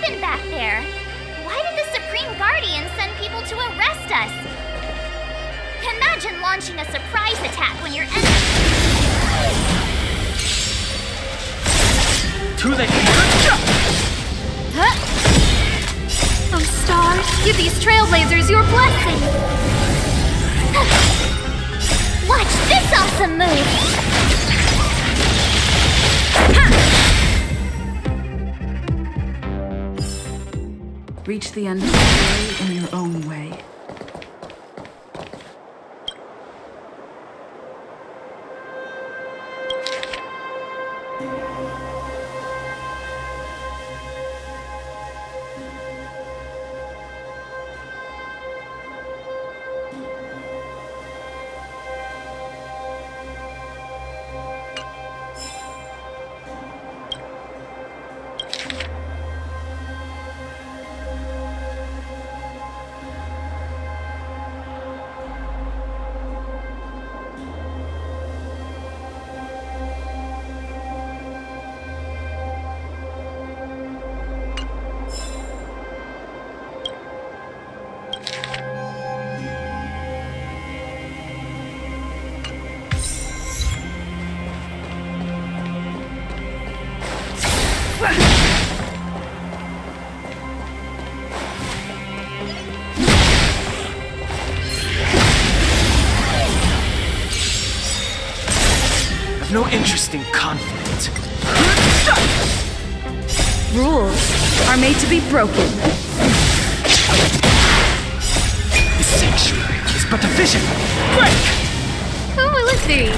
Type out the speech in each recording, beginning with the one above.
happened back there? Why did the Supreme Guardian send people to arrest us? Imagine launching a surprise attack when your enemy... Too late. Huh? Oh, Stars, give these trailblazers your blessing! Watch this awesome move! Reach the end of the story in your own way. I've no interest in conflict. Rules are made to be broken. The sanctuary is but a vision. Break! Who will it be?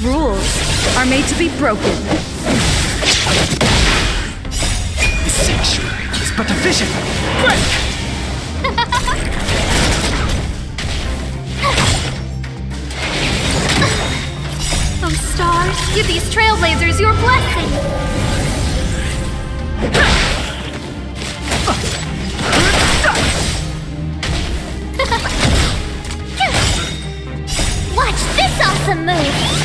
Rules are made to be broken. The sanctuary is but a vision. Break! Oh, Stars, give these trailblazers your blessing! Watch this awesome move!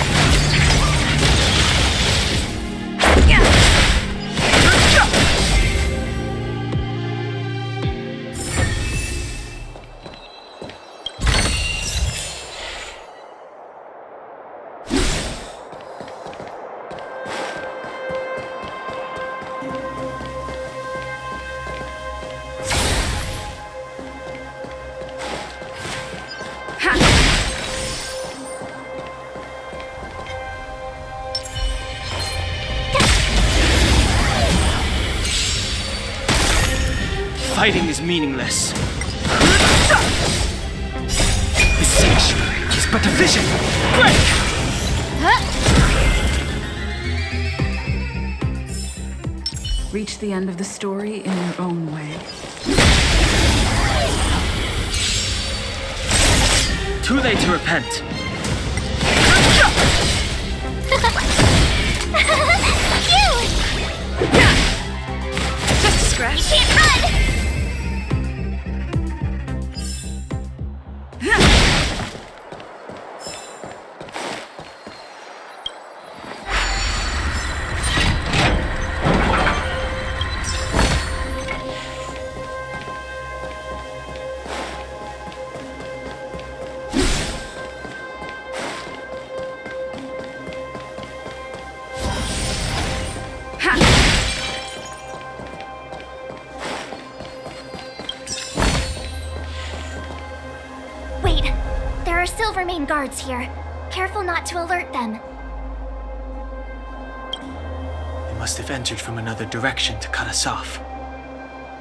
Fighting is meaningless. The sanctuary is but a vision. Break! Reach the end of the story in your own way. Too late to repent. Cute! Just a scratch. You can't run! Wait, there are still remain guards here. Careful not to alert them. They must have entered from another direction to cut us off.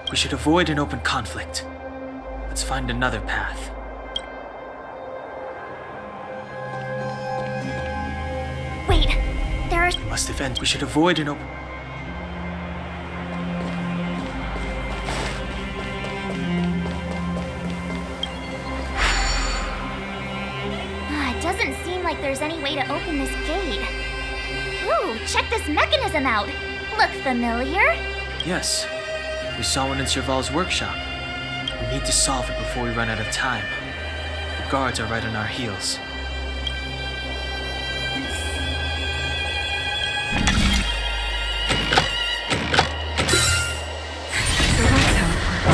We should avoid an open conflict. Let's find another path. Wait, there are... They must have entered. We should avoid an open... like there's any way to open this gate. Ooh, check this mechanism out! Look familiar? Yes, we saw one in Serval's workshop. We need to solve it before we run out of time. The guards are right on our heels. So that's how it works.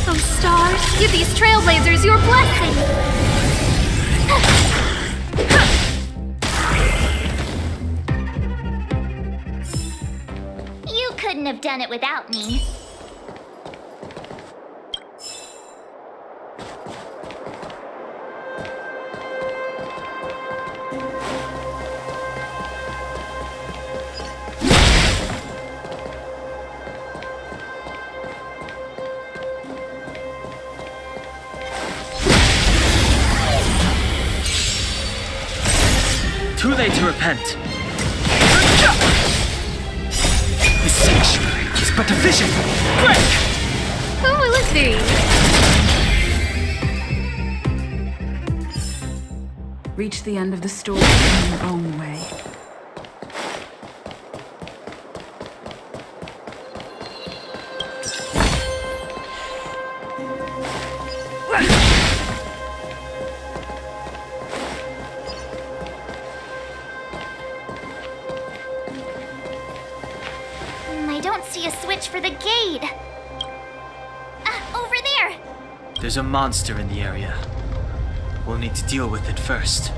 Oh, stars, give these trailblazers your blessing! You couldn't have done it without me. Too late to repent. The sanctuary is but a vision. Break! Who will it be? Reach the end of the story in your own way. I don't see a switch for the gate. Over there! There's a monster in the area. We'll need to deal with it first.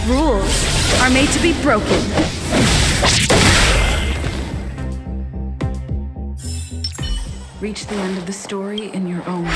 Rules are made to be broken. Reach the end of the story in your own way.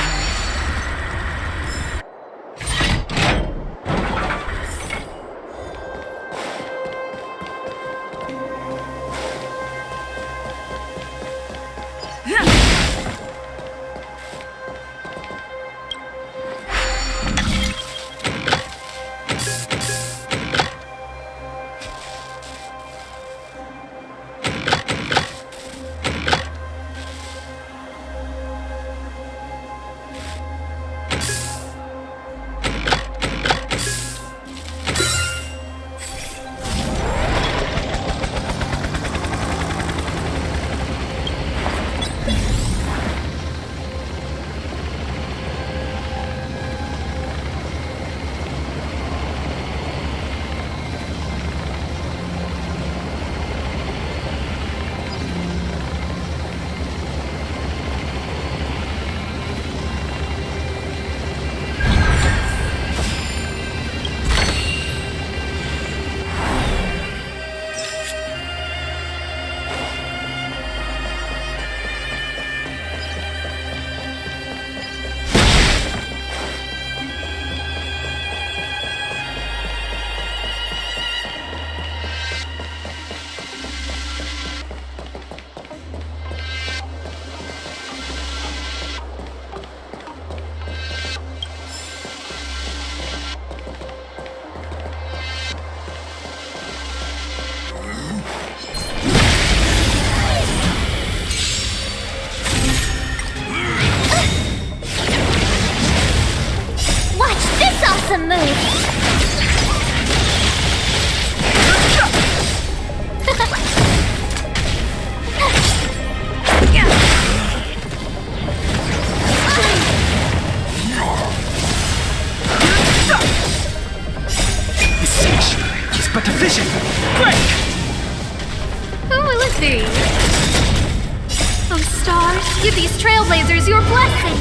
stars, give these trailblazers your blessing!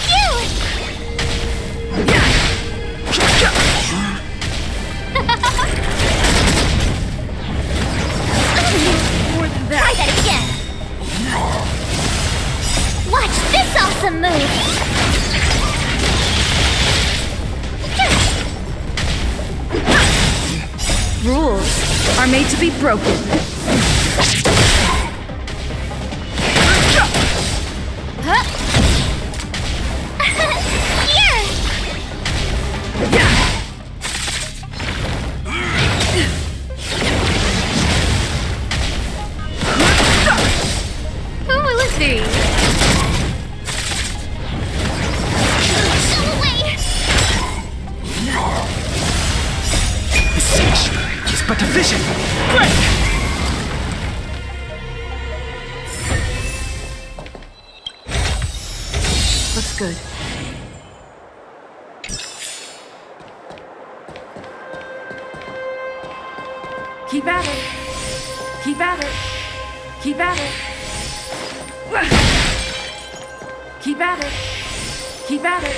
Phew! More than that. Try that again! Watch this awesome move! Rules are made to be broken. Huh? Here! Who will it be? Go away! The sanctuary is but a vision. Break! Looks good. Keep at it. Keep at it. Keep at it. Keep at it. Keep at it.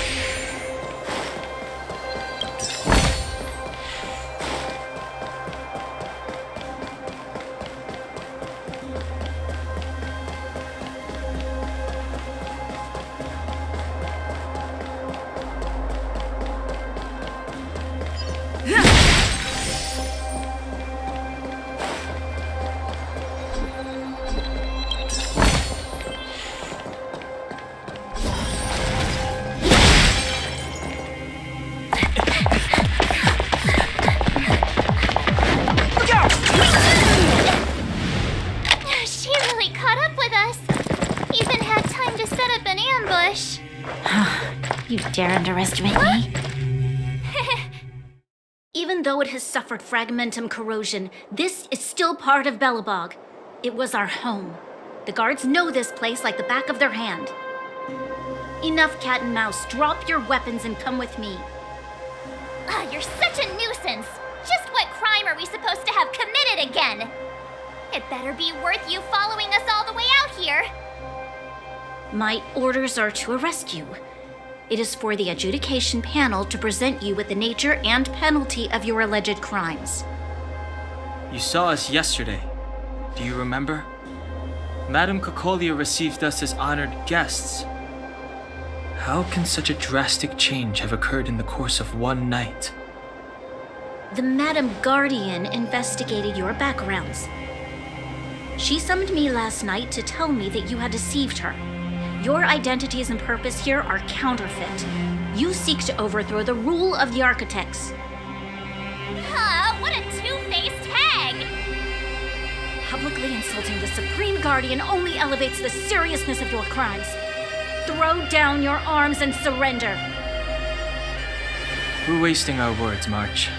She really caught up with us. Even had time to set up an ambush. You dare underestimate me? Even though it has suffered fragmentum corrosion, this is still part of Belobog. It was our home. The guards know this place like the back of their hand. Enough cat and mouse. Drop your weapons and come with me. Ah, you're such a nuisance. Just what crime are we supposed to have committed again? It better be worth you following us all the way out here. My orders are to arrest you. It is for the adjudication panel to present you with the nature and penalty of your alleged crimes. You saw us yesterday. Do you remember? Madame Cocolia received us as honored guests. How can such a drastic change have occurred in the course of one night? The Madam Guardian investigated your backgrounds. She summoned me last night to tell me that you had deceived her. Your identities and purpose here are counterfeit. You seek to overthrow the rule of the architects. Huh, what a two-faced hag! Publicly insulting the Supreme Guardian only elevates the seriousness of your crimes. Throw down your arms and surrender. We're wasting our words, March.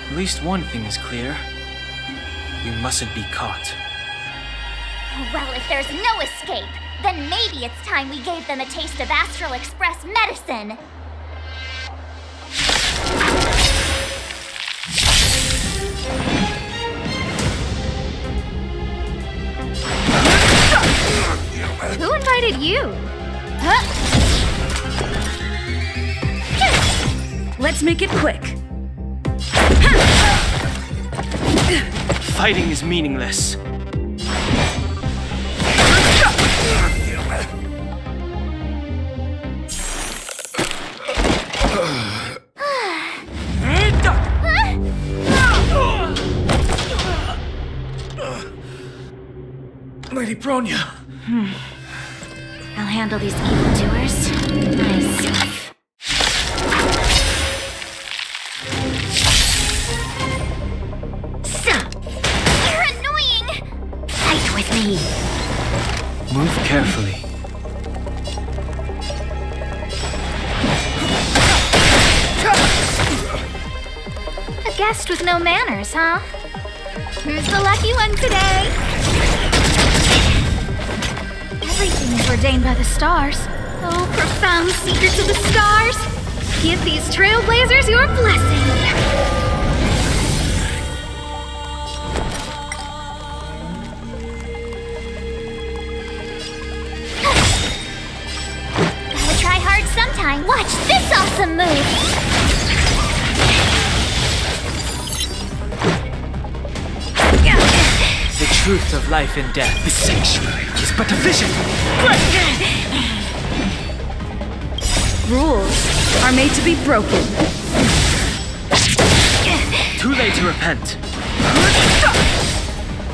At least one thing is clear. We mustn't be caught. Well, if there's no escape, then maybe it's time we gave them a taste of Astral Express medicine. Who invited you? Huh? Let's make it quick. Fighting is meaningless. Lady Bronya. I'll handle these evildoers myself. You're annoying! Fight with me. Move carefully. A guest with no manners, huh? Who's the lucky one today? Everything is ordained by the stars. Oh, profound secrets of the stars! Give these trailblazers your blessing! Watch this awesome move! The truth of life and death. The sanctuary is but a vision. Rules are made to be broken. Too late to repent.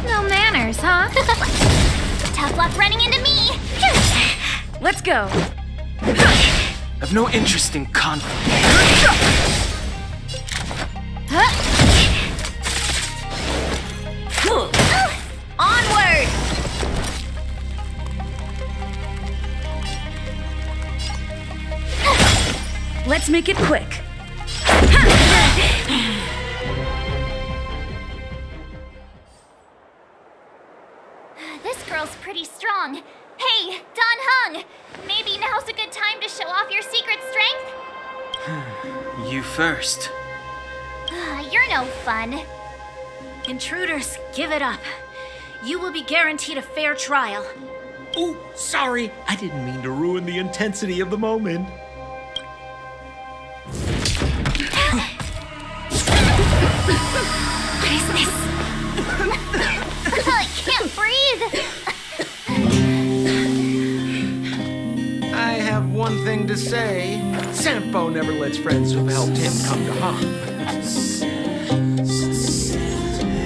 No manners, huh? Tough luck running into me! Let's go. I've no interest in conflict. Onward! Let's make it quick. This girl's pretty strong. Hey, Don Hung! Maybe now's a good time to show off your secret strength? You first. You're no fun. Intruders, give it up. You will be guaranteed a fair trial. Oh, sorry. I didn't mean to ruin the intensity of the moment. What is this? I can't breathe! I have one thing to say. Sampo never lets friends who've helped him come to harm.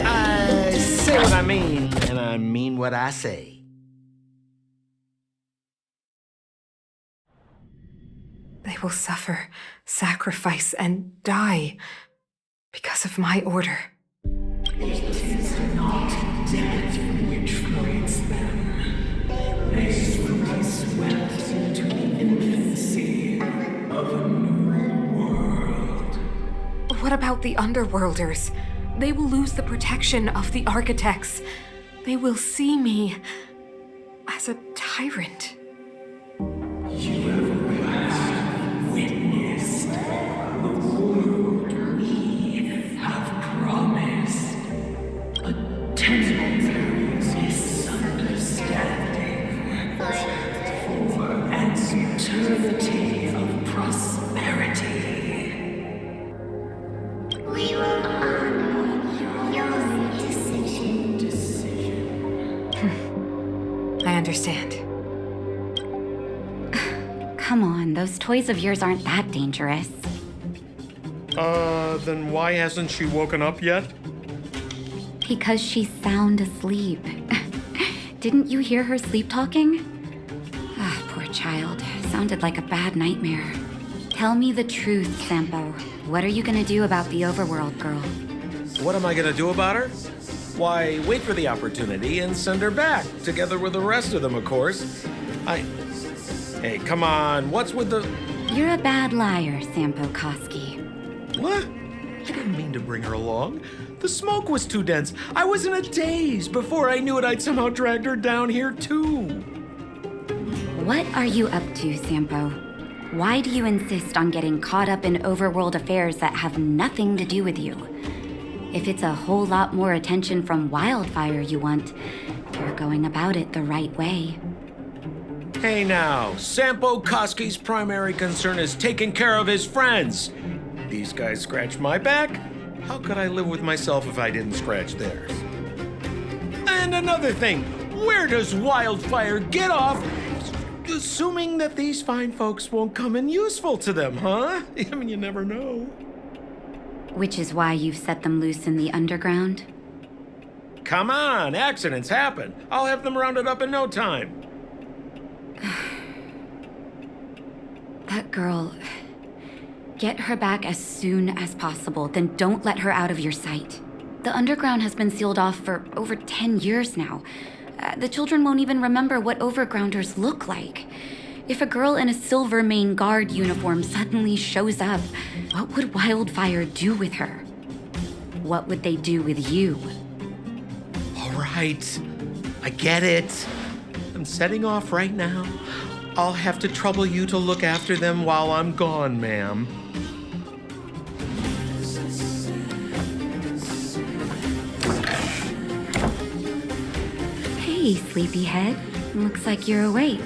I say what I mean, and I mean what I say. They will suffer, sacrifice, and die because of my order. What about the Underworlders? They will lose the protection of the architects. They will see me as a tyrant. I understand. Come on, those toys of yours aren't that dangerous. Then why hasn't she woken up yet? Because she's sound asleep. Didn't you hear her sleep talking? Ah, poor child. Sounded like a bad nightmare. Tell me the truth, Sampo. What are you gonna do about the overworld girl? What am I gonna do about her? Why, wait for the opportunity and send her back, together with the rest of them, of course. Hey, come on, what's with the... You're a bad liar, Sampo Koski. What? I didn't mean to bring her along. The smoke was too dense. I was in a daze. Before I knew it, I'd somehow dragged her down here, too. What are you up to, Sampo? Why do you insist on getting caught up in overworld affairs that have nothing to do with you? If it's a whole lot more attention from Wildfire you want, you're going about it the right way. Hey now, Sampo Koski's primary concern is taking care of his friends. These guys scratch my back. How could I live with myself if I didn't scratch theirs? And another thing, where does Wildfire get off assuming that these fine folks won't come in useful to them, huh? I mean, you never know. Which is why you've set them loose in the underground? Come on, accidents happen. I'll have them rounded up in no time. That girl... Get her back as soon as possible, then don't let her out of your sight. The underground has been sealed off for over 10 years now. The children won't even remember what overgrounders look like. If a girl in a Silver Mane Guard uniform suddenly shows up, what would Wildfire do with her? What would they do with you? All right, I get it. I'm setting off right now. I'll have to trouble you to look after them while I'm gone, ma'am. Hey, sleepyhead. Looks like you're awake.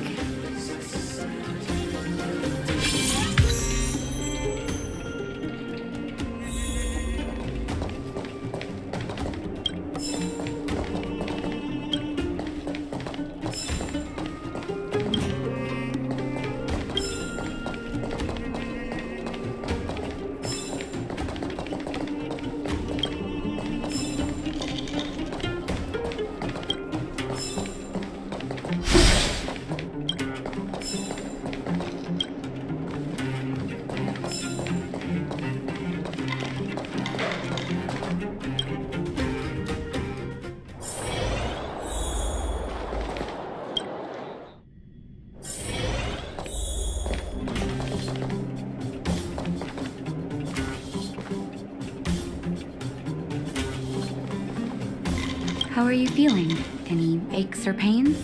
How are you feeling? Any aches or pains?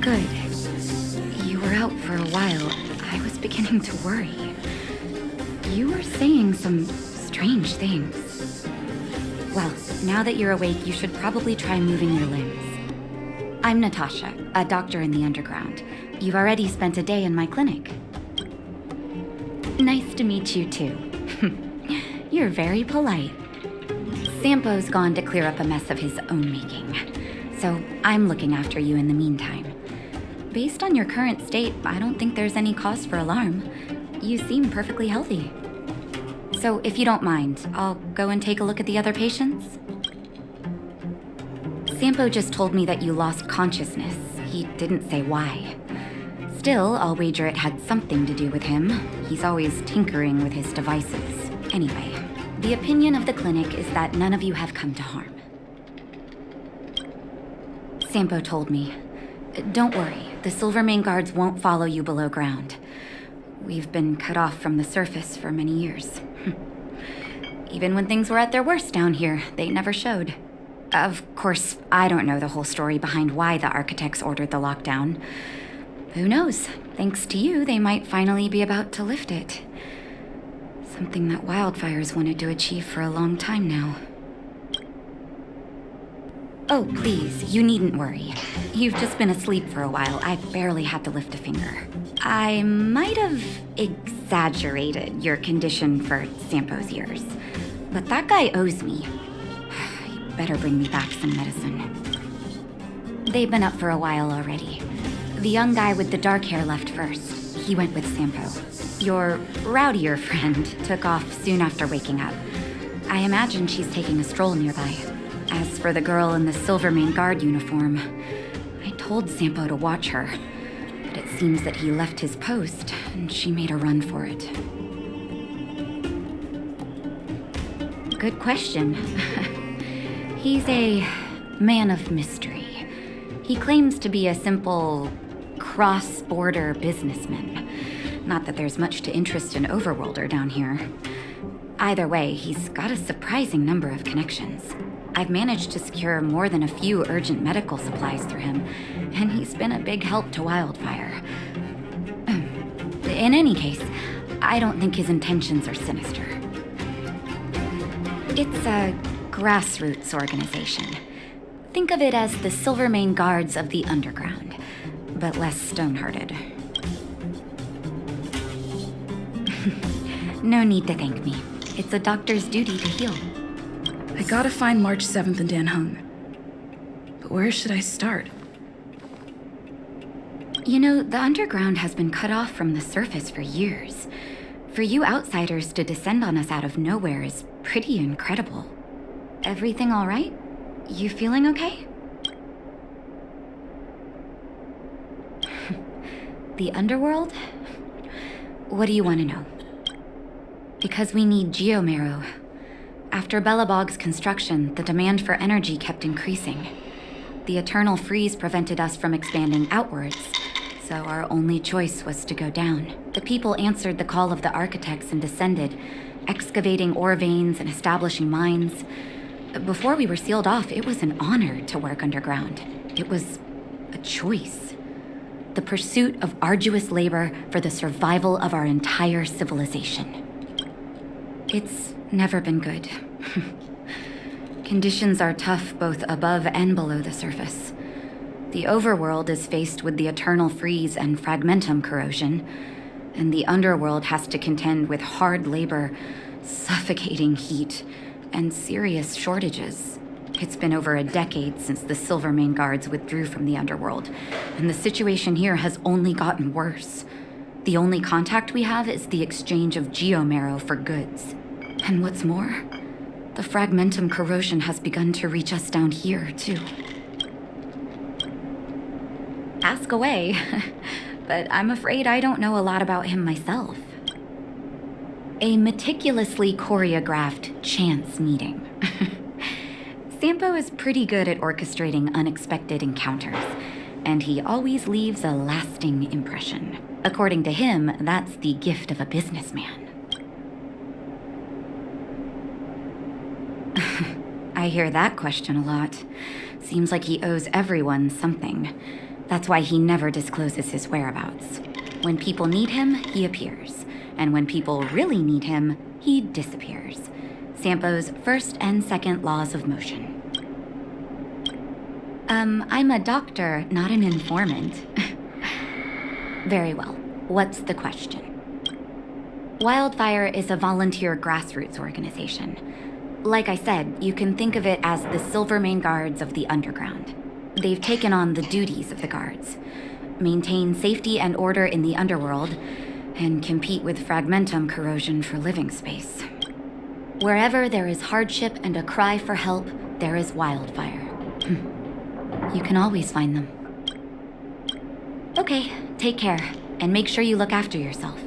Good. You were out for a while. I was beginning to worry. You were saying some strange things. Well, now that you're awake, you should probably try moving your limbs. I'm Natasha, a doctor in the underground. You've already spent a day in my clinic. Nice to meet you, too. You're very polite. Sampo's gone to clear up a mess of his own making, so I'm looking after you in the meantime. Based on your current state, I don't think there's any cause for alarm. You seem perfectly healthy. So if you don't mind, I'll go and take a look at the other patients. Sampo just told me that you lost consciousness. He didn't say why. Still, I'll wager it had something to do with him. He's always tinkering with his devices. Anyway, the opinion of the clinic is that none of you have come to harm. Sampo told me. Don't worry, the Silvermane guards won't follow you below ground. We've been cut off from the surface for many years. Even when things were at their worst down here, they never showed. Of course, I don't know the whole story behind why the architects ordered the lockdown. Who knows? Thanks to you, they might finally be about to lift it. Something that wildfires wanted to achieve for a long time now. Oh, please, you needn't worry. You've just been asleep for a while. I barely had to lift a finger. I might have exaggerated your condition for Sampo's ears, but that guy owes me. You better bring me back some medicine. They've been up for a while already. The young guy with the dark hair left first. He went with Sampo. Your rowdier friend took off soon after waking up. I imagine she's taking a stroll nearby. As for the girl in the Silvermane guard uniform, I told Sampo to watch her, but it seems that he left his post and she made a run for it. Good question. He's a man of mystery. He claims to be a simple cross-border businessman. Not that there's much to interest an overworlder down here. Either way, he's got a surprising number of connections. I've managed to secure more than a few urgent medical supplies through him, and he's been a big help to Wildfire. In any case, I don't think his intentions are sinister. It's a grassroots organization. Think of it as the Silvermane Guards of the Underground, but less stone-hearted. No need to thank me. It's a doctor's duty to heal. I gotta find March 7th and Dan Hung. But where should I start? You know, the underground has been cut off from the surface for years. For you outsiders to descend on us out of nowhere is pretty incredible. Everything all right? You feeling okay? The underworld? What do you want to know? Because we need geomarrow. After Belobog's construction, the demand for energy kept increasing. The eternal freeze prevented us from expanding outwards, so our only choice was to go down. The people answered the call of the architects and descended, excavating ore veins and establishing mines. Before we were sealed off, it was an honor to work underground. It was a choice. The pursuit of arduous labor for the survival of our entire civilization. It's never been good. Conditions are tough both above and below the surface. The overworld is faced with the eternal freeze and fragmentum corrosion, and the underworld has to contend with hard labor, suffocating heat, and serious shortages. It's been over a decade since the Silvermane guards withdrew from the underworld, and the situation here has only gotten worse. The only contact we have is the exchange of geomarrow for goods. And what's more, the fragmentum corrosion has begun to reach us down here, too. Ask away, but I'm afraid I don't know a lot about him myself. A meticulously choreographed chance meeting. Sampo is pretty good at orchestrating unexpected encounters, and he always leaves a lasting impression. According to him, that's the gift of a businessman. I hear that question a lot. Seems like he owes everyone something. That's why he never discloses his whereabouts. When people need him, he appears. And when people really need him, he disappears. Sampo's first and second laws of motion. I'm a doctor, not an informant. Very well. What's the question? Wildfire is a volunteer grassroots organization. Like I said, you can think of it as the Silvermane Guards of the Underground. They've taken on the duties of the guards. Maintain safety and order in the underworld, and compete with fragmentum corrosion for living space. Wherever there is hardship and a cry for help, there is wildfire. You can always find them. Okay, take care, and make sure you look after yourself.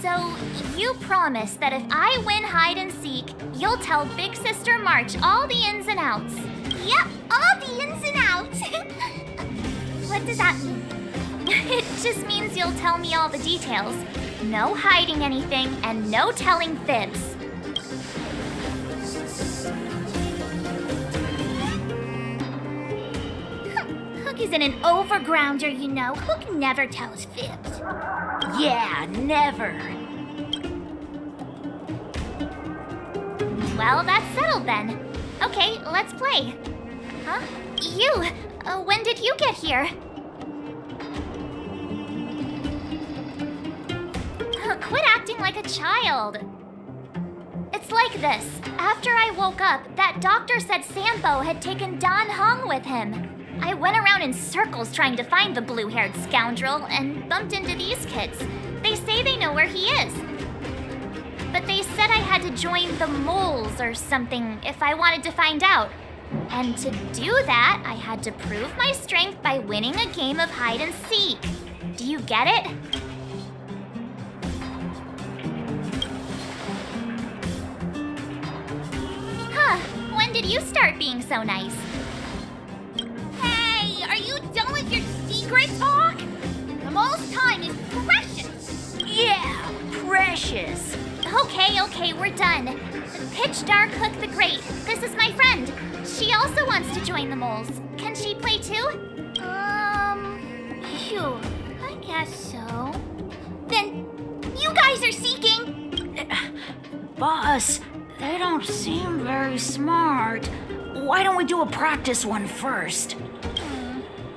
So, you promise that if I win hide and seek, you'll tell Big Sister March all the ins and outs. Yep, all the ins and outs. What does that mean? It just means you'll tell me all the details. No hiding anything and no telling fibs. Hook isn't an overgrounder, you know. Hook never tells fibs. Yeah, never. Well, that's settled then. Okay, let's play. Huh? You! When did you get here? Quit acting like a child. It's like this. After I woke up, that doctor said Sampo had taken Dan Hong with him. I went around in circles trying to find the blue-haired scoundrel and bumped into these kids. They say they know where he is. But they said I had to join the moles or something if I wanted to find out. And to do that, I had to prove my strength by winning a game of hide and seek. Do you get it? Huh, when did you start being so nice? Hey, are you done with your secret talk? The most time is precious. Yeah, precious. Okay, we're done. Pitch Dark Hook the Great. This is my friend. She also wants to join the moles. Can she play too? Sure, I guess so. Then, you guys are seeking. Boss, they don't seem very smart. Why don't we do a practice one first?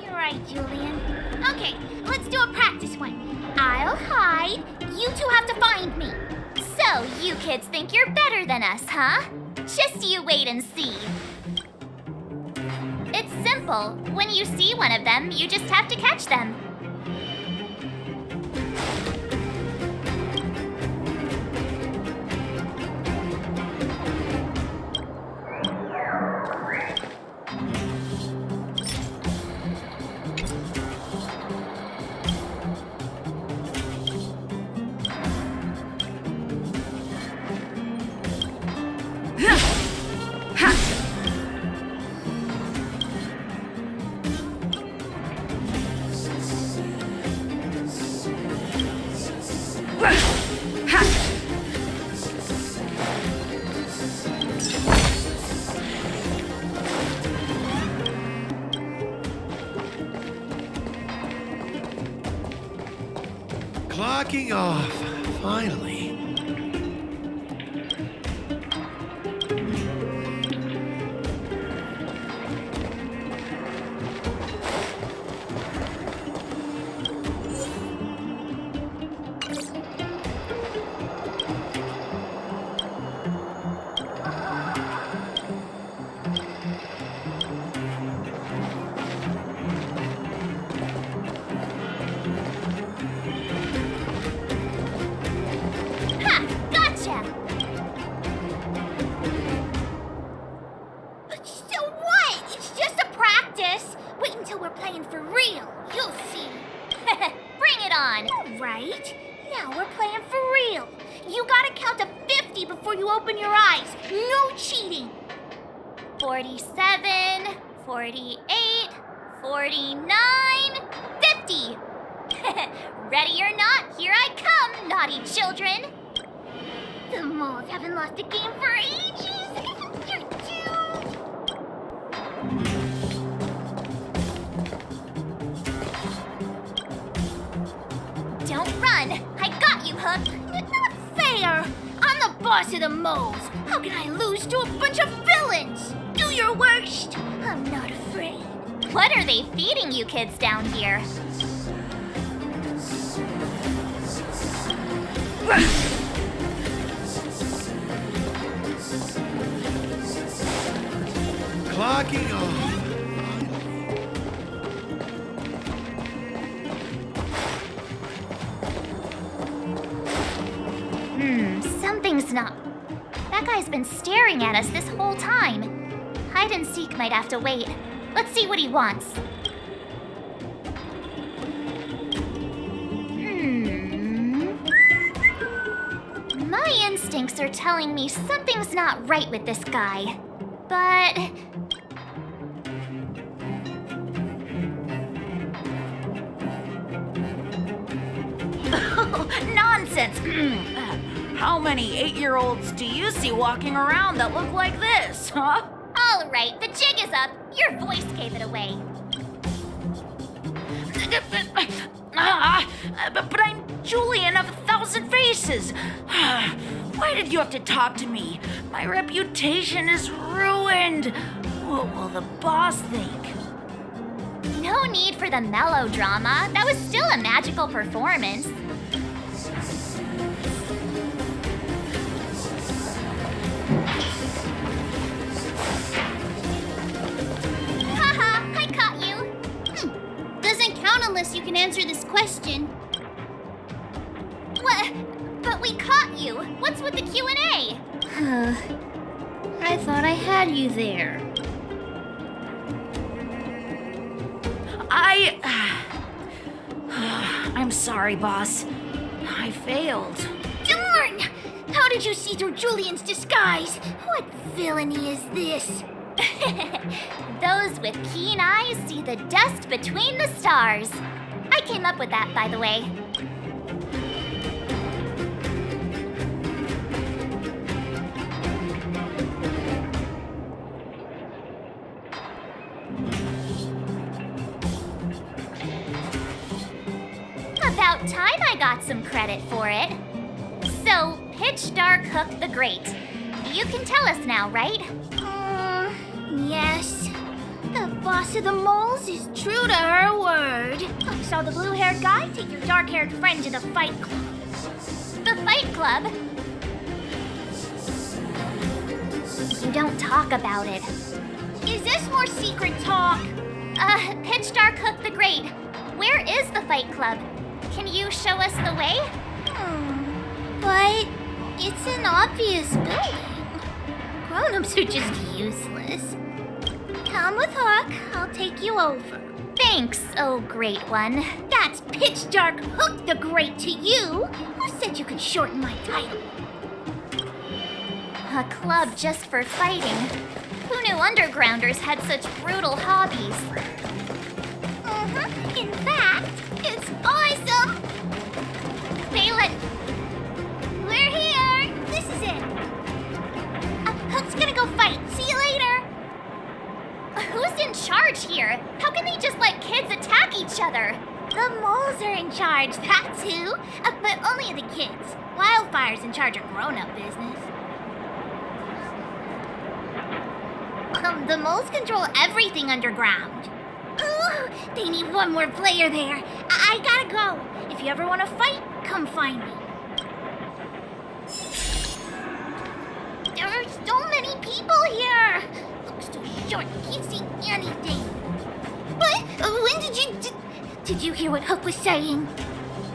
You're right, Julian. Okay, let's do a practice one. I'll hide. You two have to find me. So, you kids think you're better than us, huh? Just you wait and see. It's simple. When you see one of them, you just have to catch them. Clocking off, finally. Ha! Gotcha! So what? It's just a practice. Wait until we're playing for real. You'll see. Bring it on! Right? Now we're playing for real. You gotta count to 50 before you open your eyes. No cheating. 47, 48, 49, 50! Ready or not, here I come, naughty children! The moles haven't lost a game for ages. You're doomed. Don't run! I got you, Hook! Not fair. I'm the boss of the moles. How can I lose to a bunch of villains? Do your worst. I'm not afraid. What are they feeding you kids down here? Clocking off. Something's not. That guy's been staring at us this whole time. Hide and seek might have to wait. Let's see what he wants. My instincts are telling me something's not right with this guy. But Nonsense! How many 8-year-olds do you see walking around that look like this, huh? all right, the jig is up. Your voice gave it away. But I'm Julian of 1,000 Faces. Why did you have to talk to me? My reputation is ruined. What will the boss think? No need for the melodrama. That was still a magical performance. Haha, I caught you. Doesn't count unless you can answer this question. What? But we caught you. What's with the Q&A? I thought I had you there. I'm sorry, boss. I failed. Darn! How did you see through Julian's disguise? What villainy is this? Those with keen eyes see the dust between the stars. I came up with that, by the way. About time I got some credit for it. So, Pitch Dark Hook the Great. You can tell us now, right? Yes. The boss of the moles is true to her word. Saw the blue-haired guy take your dark-haired friend to the fight club. The fight club? don't talk about it. Is this more secret talk? Pitch Dark Hook the Great, where is the Fight Club? Can you show us the way? But it's an obvious building. Grown-ups are just useless. Come with Hook, I'll take you over. Thanks, oh great one. That's Pitch Dark Hook the Great to you. Who said you could shorten my title? A club just for fighting. Who knew undergrounders had such brutal hobbies? In fact, it's awesome. Balin, We're here. This is it. Hook's gonna go fight. See you later. who's in charge here? How can they just let kids attack each other? The moles are in charge, that's who. But only the kids. Wildfire's in charge of grown-up business. The moles control everything underground. Ooh, they need one more player there. I gotta go. If you ever want to fight, come find me. There are so many people here. Looks so short, can't see anything. But when did you hear what Hook was saying?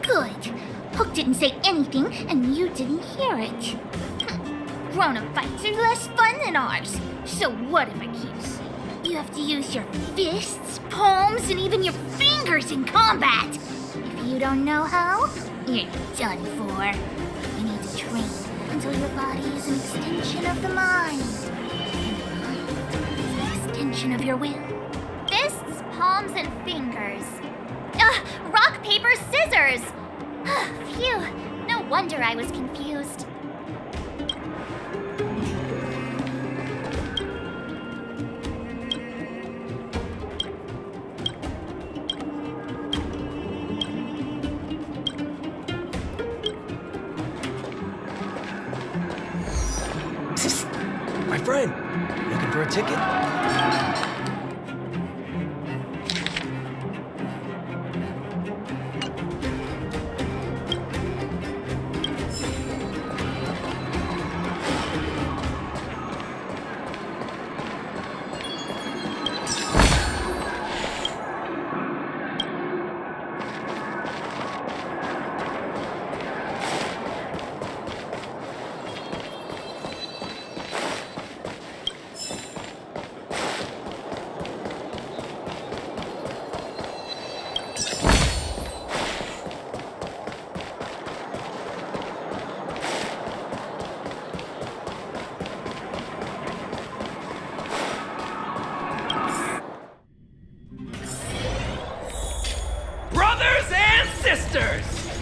Good. Hook didn't say anything, and you didn't hear it. Grown-up fights are less fun than ours. So what if I keep saying? You have to use your fists, palms, and even your fingers in combat. If you don't know how, you're done for. You need to train until your body is an extension of the mind. And the mind is an extension of your will. Fists, palms, and fingers. Rock, paper, scissors! Phew, no wonder I was confused. My friend, looking for a ticket?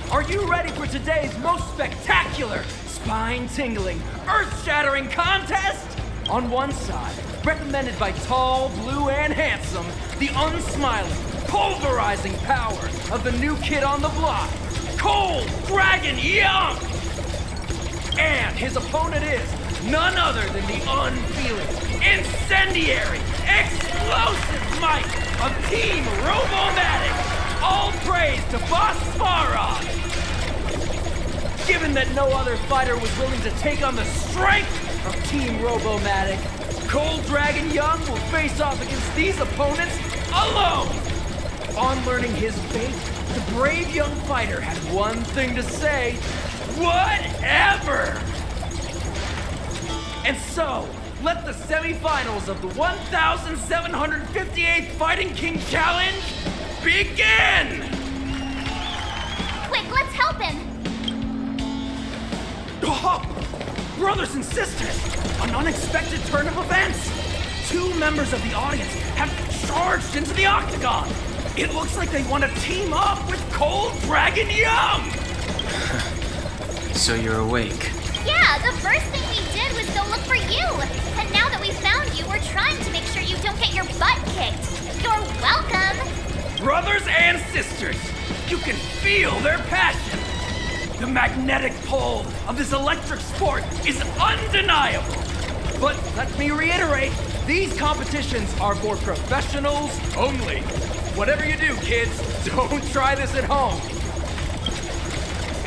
Are you ready for today's most spectacular, spine-tingling, earth-shattering contest? On one side, recommended by tall, blue, and handsome, the unsmiling, pulverizing power of the new kid on the block, Cold Dragon Young! And his opponent is none other than the unfeeling, incendiary, explosive might of Team Robomatic! All praise to Boss Farah! Given that no other fighter was willing to take on the strength of Team Robomatic, Cold Dragon Young will face off against these opponents alone! On learning his fate, the brave young fighter had one thing to say: whatever! And so, let the semifinals of the 1758th Fighting King Challenge begin! Quick, let's help him! Oh, brothers and sisters, an unexpected turn of events! Two members of the audience have charged into the octagon! It looks like they want to team up with Cold Dragon Young! So you're awake. Yeah, the first thing we did was go look for you! And now that we found you, we're trying to make sure you don't get your butt kicked! You're welcome! Brothers and sisters, you can feel their passion. The magnetic pull of this electric sport is undeniable. But let me reiterate, these competitions are for professionals only. Whatever you do, kids, don't try this at home.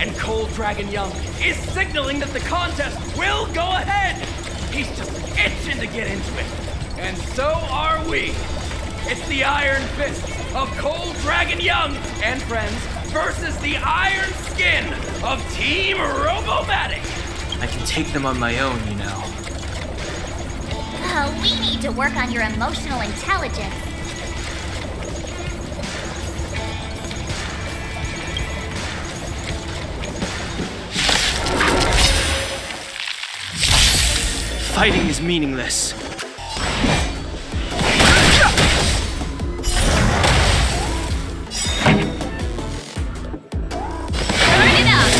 And Cold Dragon Young is signaling that the contest will go ahead. He's just itching to get into it. And so are we. It's the Iron Fist of Cold Dragon Young and friends versus the Iron Skin of Team Robomatic. I can take them on my own, you know. We need to work on your emotional intelligence. Fighting is meaningless. Turn it up!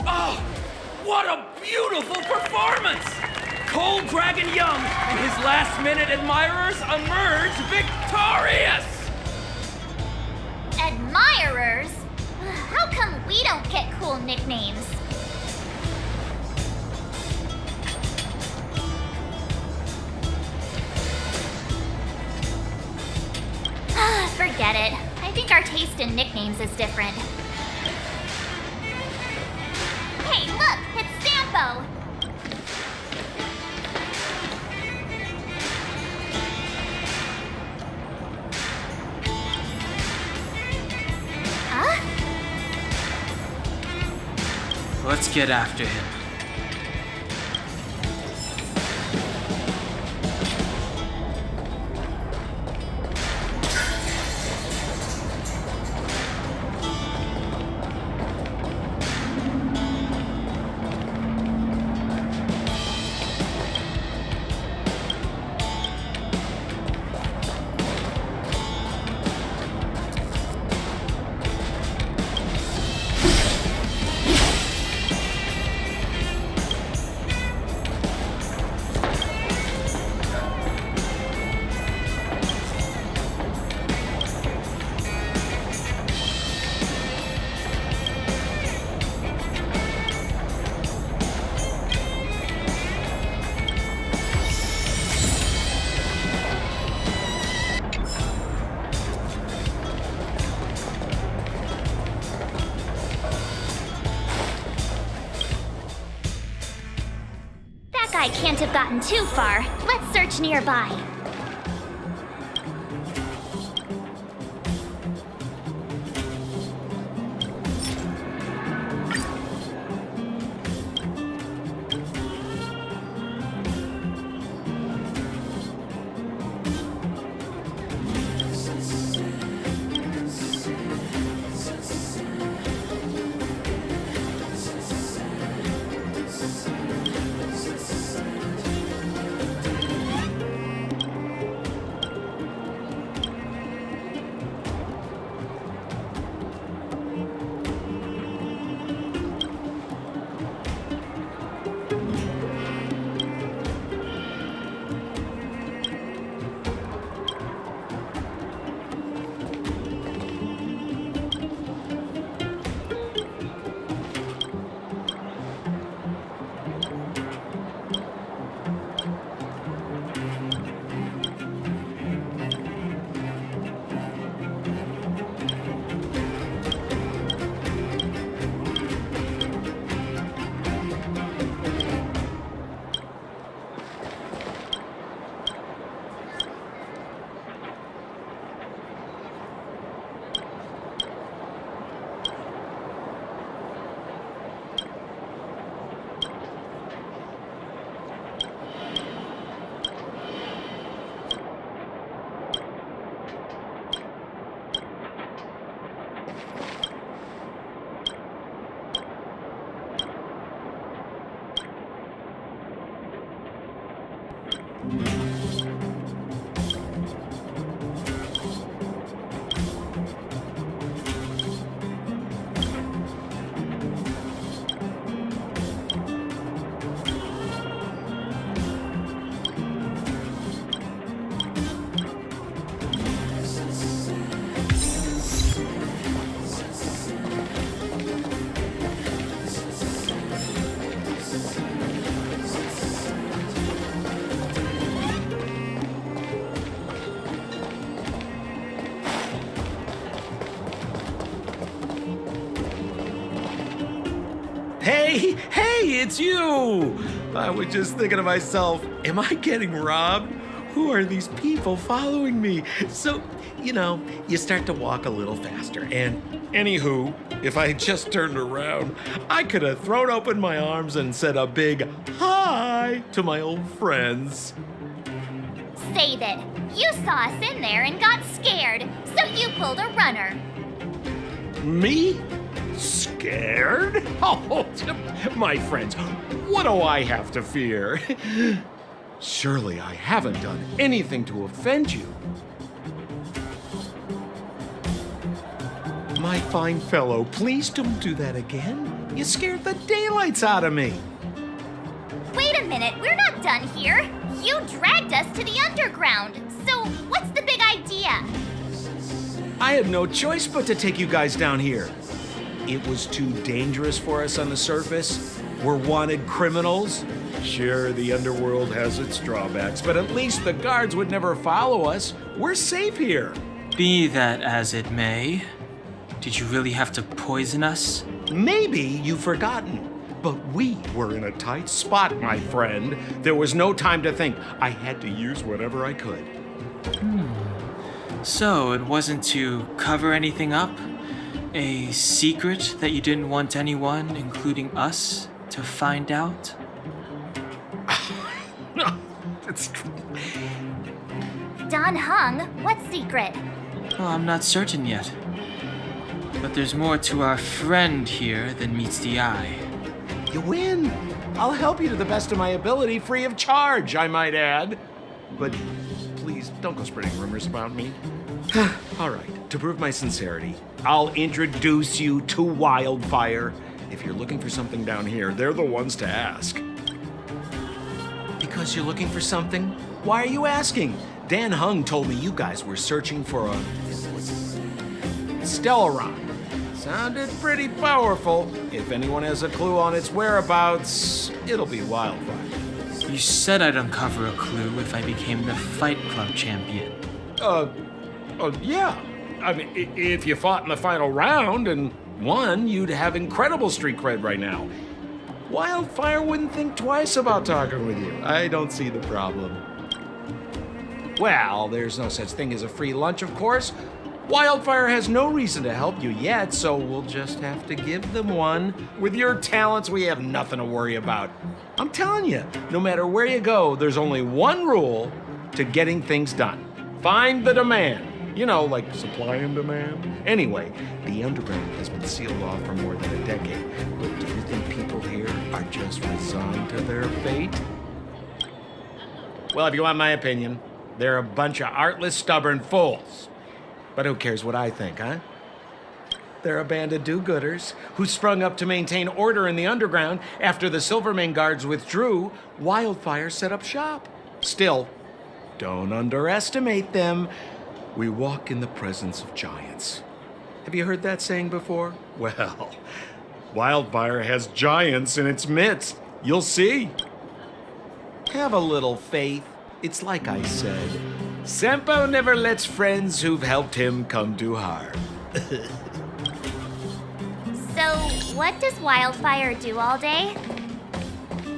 Oh, what a beautiful performance! Cold Dragon Young and his last-minute admirers emerge victorious! Admirers? How come we don't get cool nicknames? Forget it. I think our taste in nicknames is different. Hey, look! It's Sampo! Huh? Let's get after him. That guy can't have gotten too far. Let's search nearby. Hey, it's you! I was just thinking to myself, am I getting robbed? Who are these people following me? So, you start to walk a little faster. And anywho, if I had just turned around, I could have thrown open my arms and said a big hi to my old friends. Save it. You saw us in there and got scared, so you pulled a runner. Me? Scared? Oh, my friends, what do I have to fear? Surely I haven't done anything to offend you. My fine fellow, please don't do that again. You scared the daylights out of me. Wait a minute, we're not done here. You dragged us to the underground. So what's the big idea? I had no choice but to take you guys down here. It was too dangerous for us on the surface. We're wanted criminals. Sure, the underworld has its drawbacks, but at least the guards would never follow us. We're safe here. Be that as it may, did you really have to poison us? Maybe you've forgotten, but we were in a tight spot, my friend. There was no time to think. I had to use whatever I could. So it wasn't to cover anything up? A secret that you didn't want anyone, including us, to find out? No, it's... Don Hung, what secret? Well, I'm not certain yet. But there's more to our friend here than meets the eye. You win. I'll help you to the best of my ability, free of charge, I might add. But please, don't go spreading rumors about me. All right, to prove my sincerity, I'll introduce you to Wildfire. If you're looking for something down here, they're the ones to ask. Because you're looking for something? Why are you asking? Dan Hung told me you guys were searching for a... Stellaron. Sounded pretty powerful. If anyone has a clue on its whereabouts, it'll be Wildfire. You said I'd uncover a clue if I became the Fight Club champion. Yeah. I mean, if you fought in the final round and won, you'd have incredible street cred right now. Wildfire wouldn't think twice about talking with you. I don't see the problem. Well, there's no such thing as a free lunch, of course. Wildfire has no reason to help you yet, so we'll just have to give them one. With your talents, we have nothing to worry about. I'm telling you, no matter where you go, there's only one rule to getting things done. Find the demand. You know, like supply and demand. Anyway, the underground has been sealed off for more than a decade. But do you think people here are just resigned to their fate? Well, if you want my opinion, they're a bunch of artless, stubborn fools. But who cares what I think, huh? They're a band of do-gooders who sprung up to maintain order in the underground. After the Silvermane guards withdrew, Wildfire set up shop. Still, don't underestimate them. We walk in the presence of giants. Have you heard that saying before? Well, Wildfire has giants in its midst. You'll see. Have a little faith. It's like I said. Sampo never lets friends who've helped him come to harm. So, what does Wildfire do all day?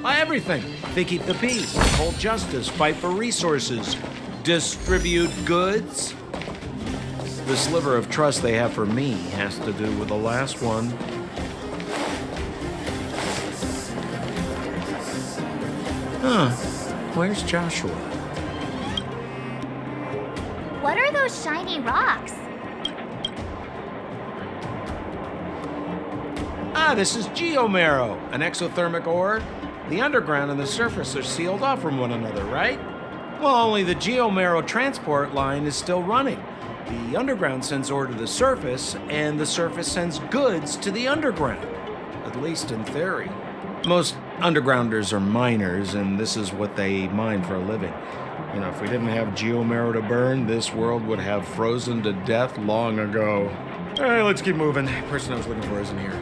Everything. They keep the peace, hold justice, fight for resources, distribute goods. The sliver of trust they have for me has to do with the last one. Where's Joshua? What are those shiny rocks? This is geomarrow, an exothermic ore. The underground and the surface are sealed off from one another, right? Well, only the geomarrow transport line is still running. The underground sends ore to the surface, and the surface sends goods to the underground. At least in theory. Most undergrounders are miners, and this is what they mine for a living. You know, if we didn't have geomarrow to burn, this world would have frozen to death long ago. All right, let's keep moving. The person I was looking for isn't here.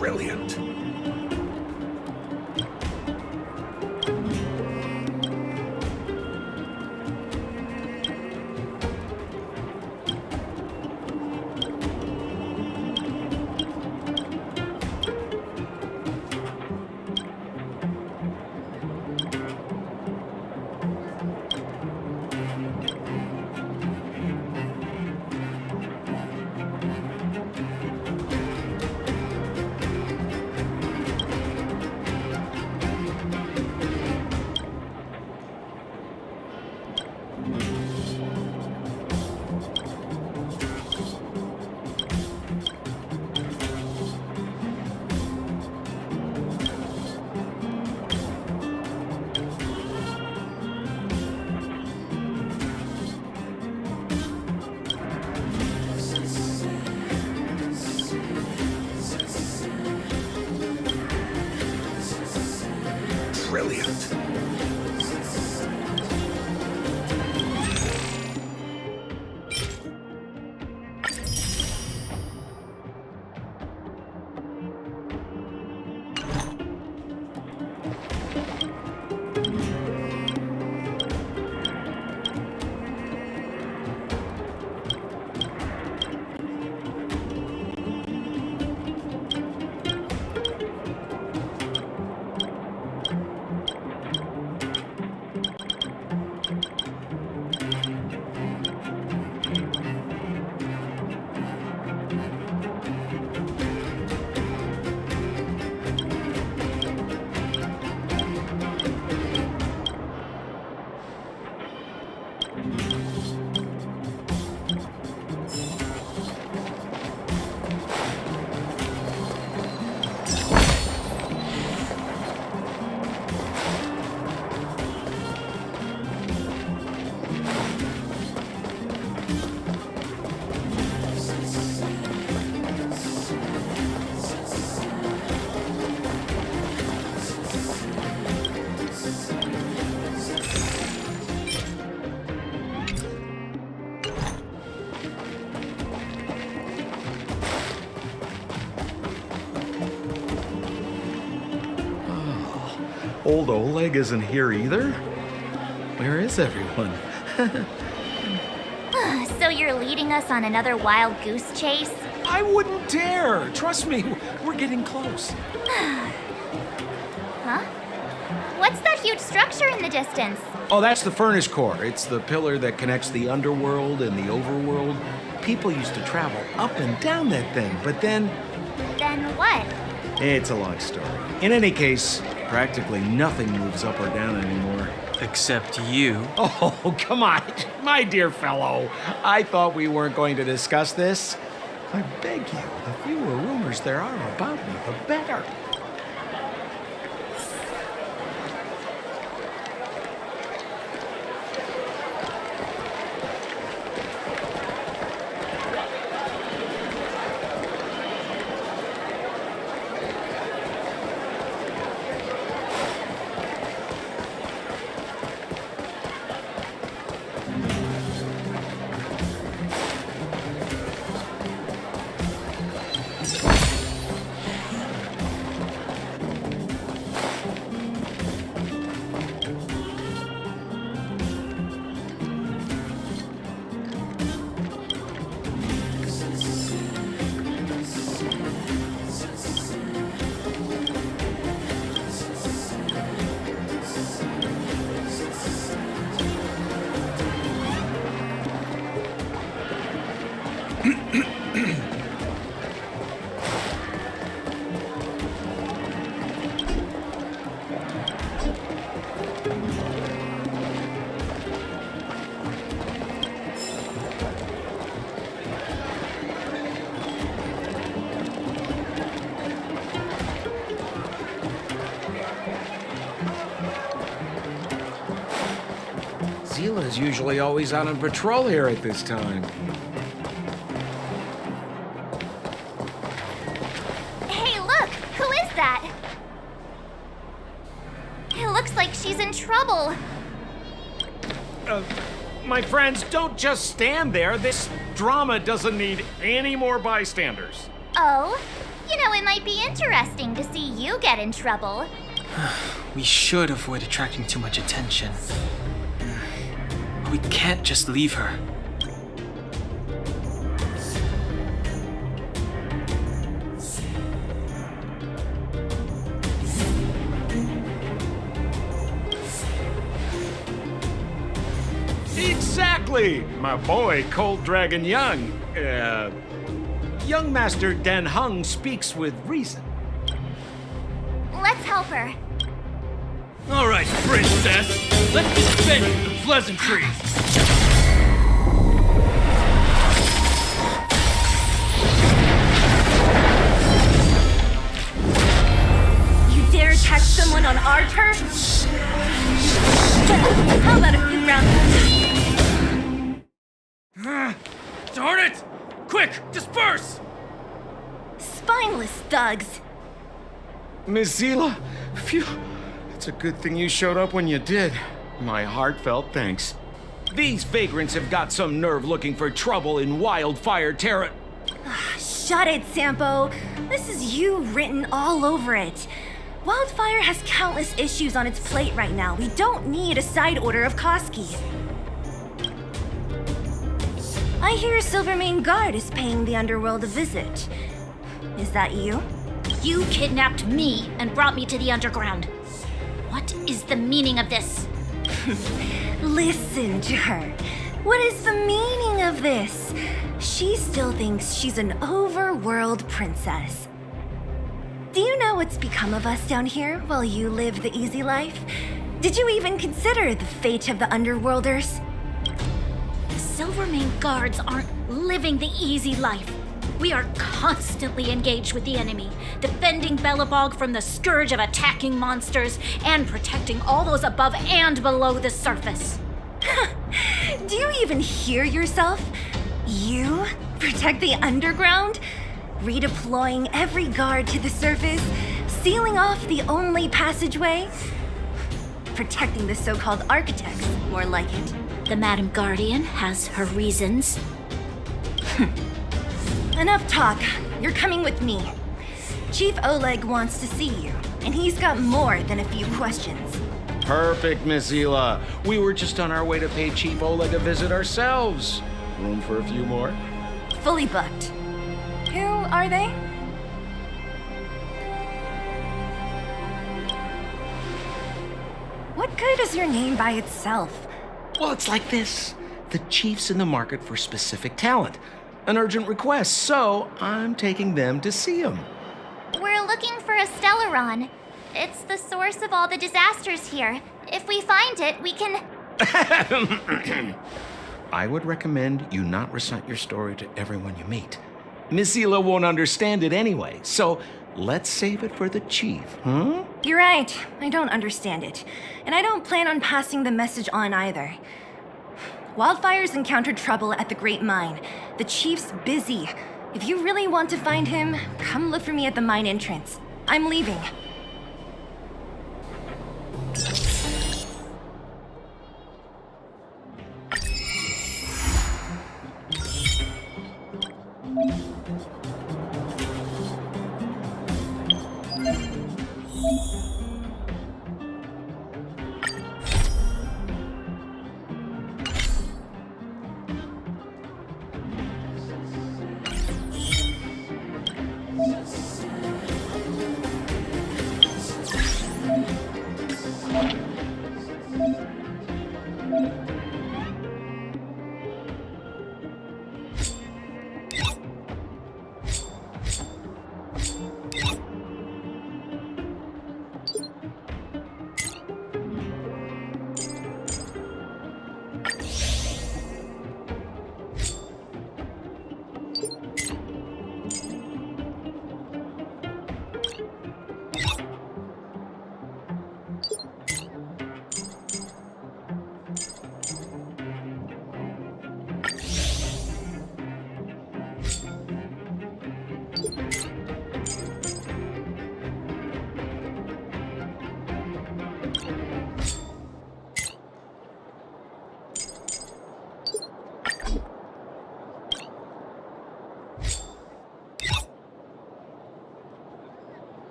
Brilliant. Brilliant. Old Oleg isn't here either? Where is everyone? So you're leading us on another wild goose chase? I wouldn't dare. Trust me, we're getting close. Huh? What's that huge structure in the distance? Oh, that's the furnace core. It's the pillar that connects the underworld and the overworld. People used to travel up and down that thing, but then... Then what? It's a long story. In any case, practically nothing moves up or down anymore. Except you. Oh, come on, my dear fellow. I thought we weren't going to discuss this. I beg you, the fewer rumors there are about me, the better. Zila's usually always out on patrol here at this time. Hey, look! Who is that? It looks like she's in trouble. My friends, don't just stand there. This drama doesn't need any more bystanders. Oh? You know, it might be interesting to see you get in trouble. We should avoid attracting too much attention. We can't just leave her. Exactly! My boy, Cold Dragon Young. Young Master Dan Heng speaks with reason. Let's help her. All right, princess, let's dispense the pleasantries. You dare attack someone on our turf? How about a few rounds? Darn it! Quick, disperse! Spineless thugs. Miss Zila, phew. It's a good thing you showed up when you did. My heartfelt thanks. These vagrants have got some nerve looking for trouble in Wildfire Terra. Shut it, Sampo. This is you written all over it. Wildfire has countless issues on its plate right now. We don't need a side order of Koski. I hear Silvermane Guard is paying the underworld a visit. Is that you? You kidnapped me and brought me to the underground. What is the meaning of this? Listen to her. What is the meaning of this? She still thinks she's an overworld princess. Do you know what's become of us down here while you live the easy life? Did you even consider the fate of the underworlders? The Silvermane Guards aren't living the easy life. We are constantly engaged with the enemy, defending Belobog from the scourge of attacking monsters and protecting all those above and below the surface. Do you even hear yourself? You protect the underground? Redeploying every guard to the surface? Sealing off the only passageway? Protecting the so-called architects, more like it. The Madam Guardian has her reasons. Enough talk. You're coming with me. Chief Oleg wants to see you, and he's got more than a few questions. Perfect, Miss Hila. We were just on our way to pay Chief Oleg a visit ourselves. Room for a few more? Fully booked. Who are they? What good is your name by itself? Well, it's like this. The Chief's in the market for specific talent. An urgent request, so I'm taking them to see him. We're looking for a Stellaron. It's the source of all the disasters here. If we find it, we can... I would recommend you not recite your story to everyone you meet. Miss Hila won't understand it anyway, so let's save it for the Chief, huh? You're right. I don't understand it. And I don't plan on passing the message on either. Wildfire's encountered trouble at the Great Mine. The Chief's busy. If you really want to find him, come look for me at the mine entrance. I'm leaving.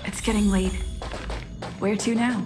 It's getting late. Where to now?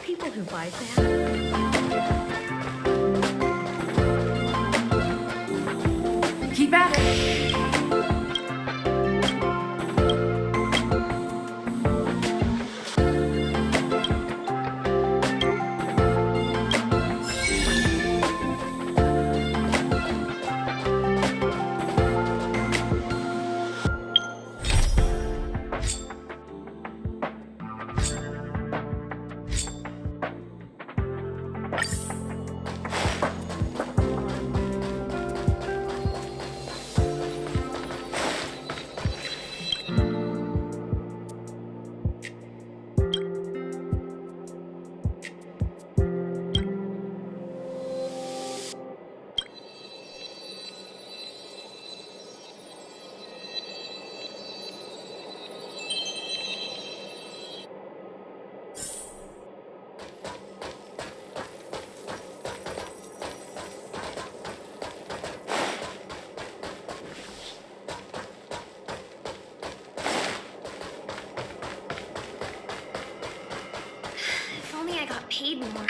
People who buy that. Keep at it. If only I got paid more.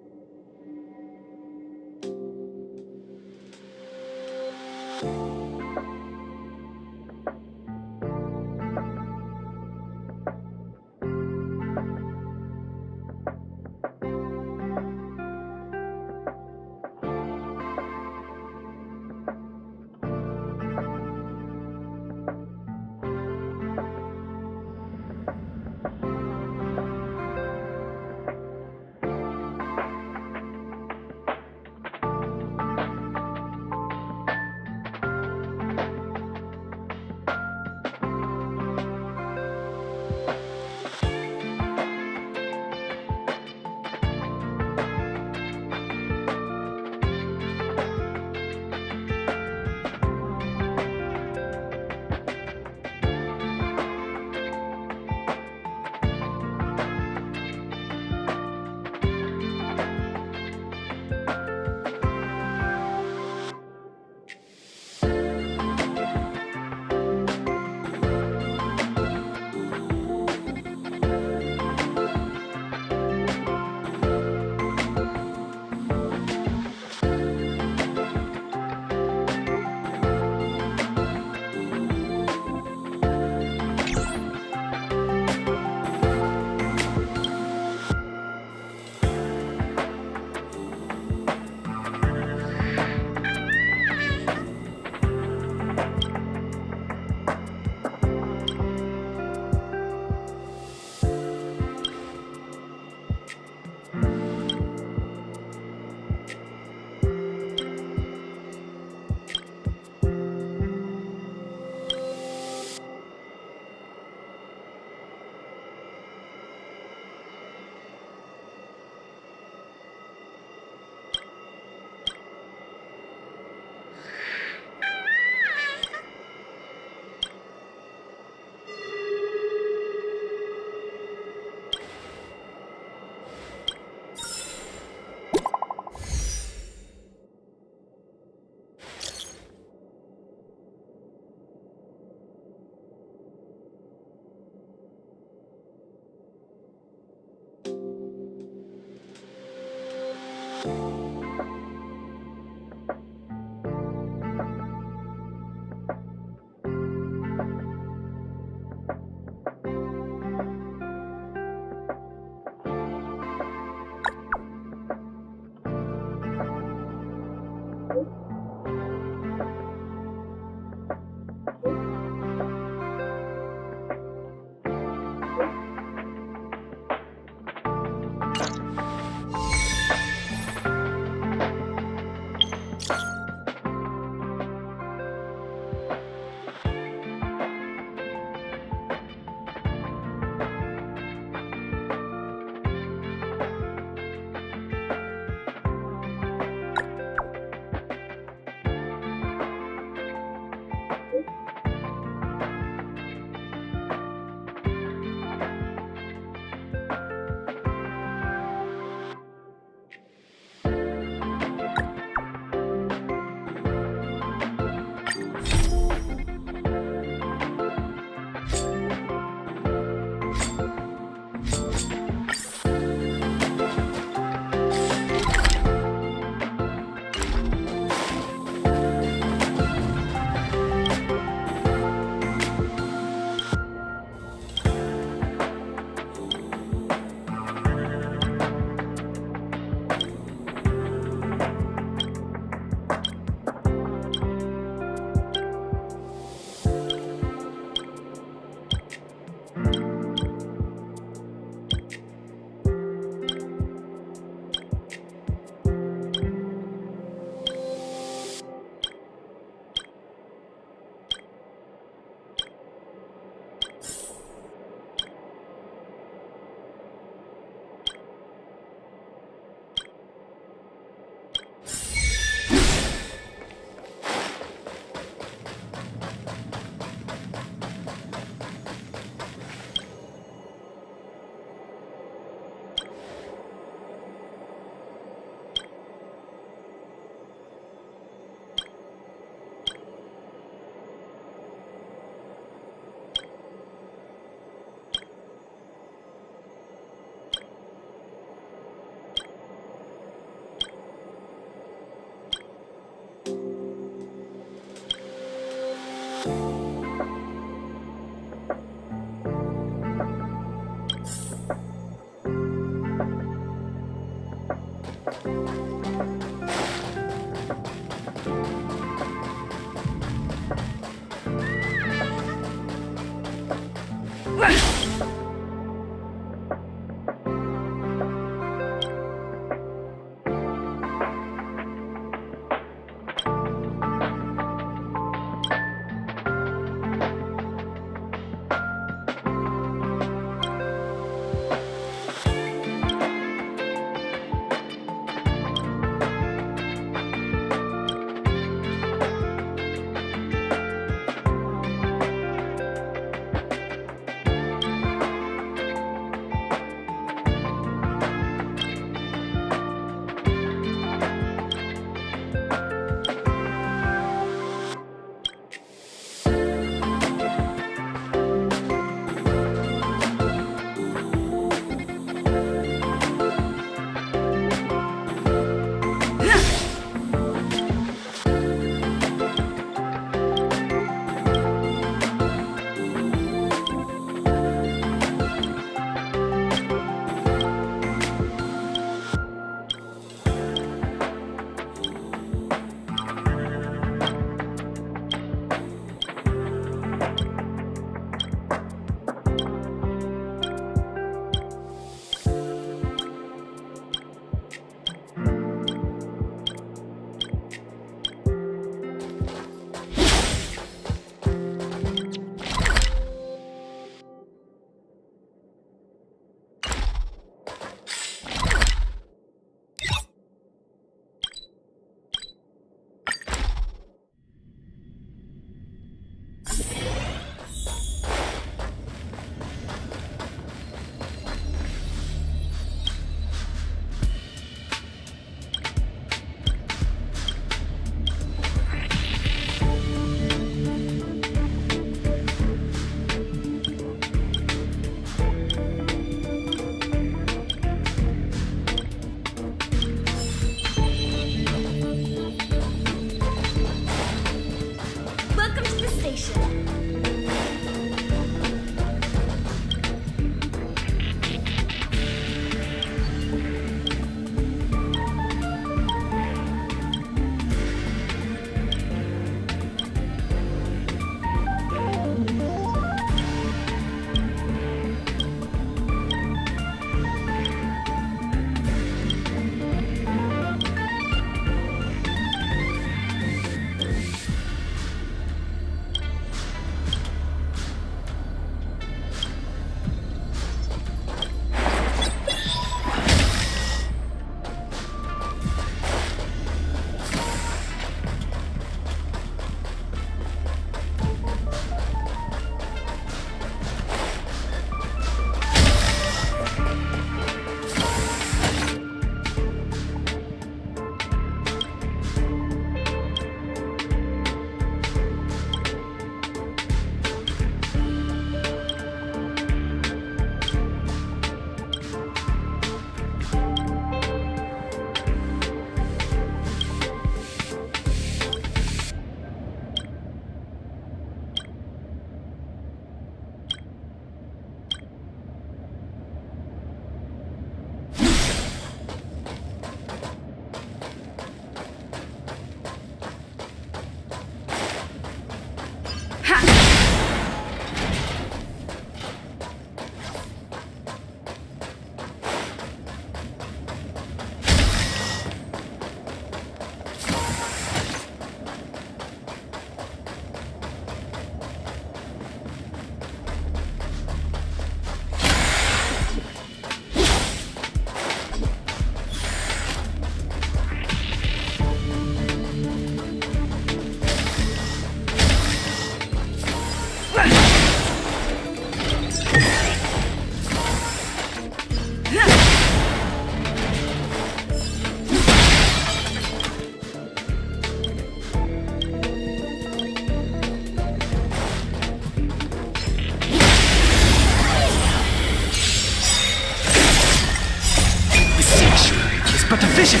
vision!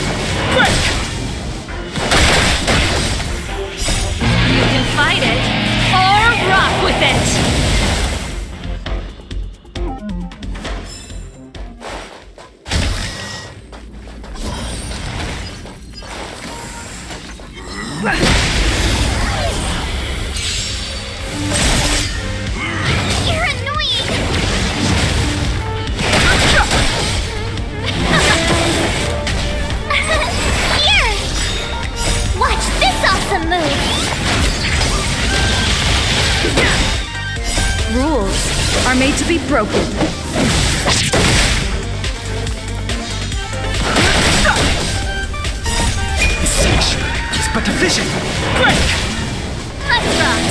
Break! You can fight it or rock with it! You're annoying! Here! Watch this awesome move! Rules are made to be broken. This sanctuary is but a vision! Break! Let's rock!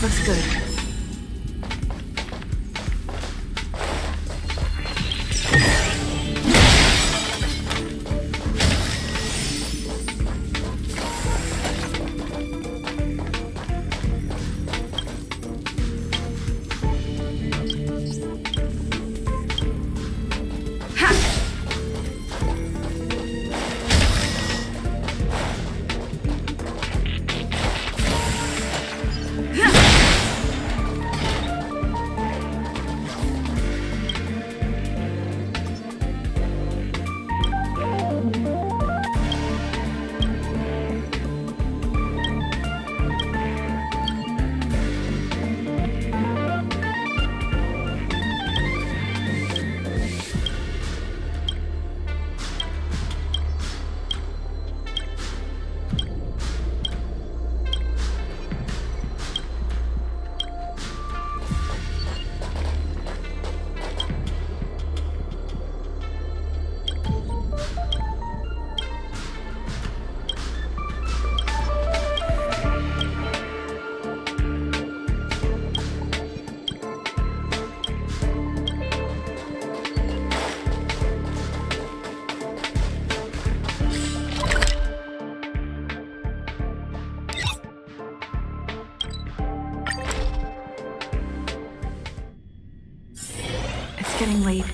Looks good. It's getting late.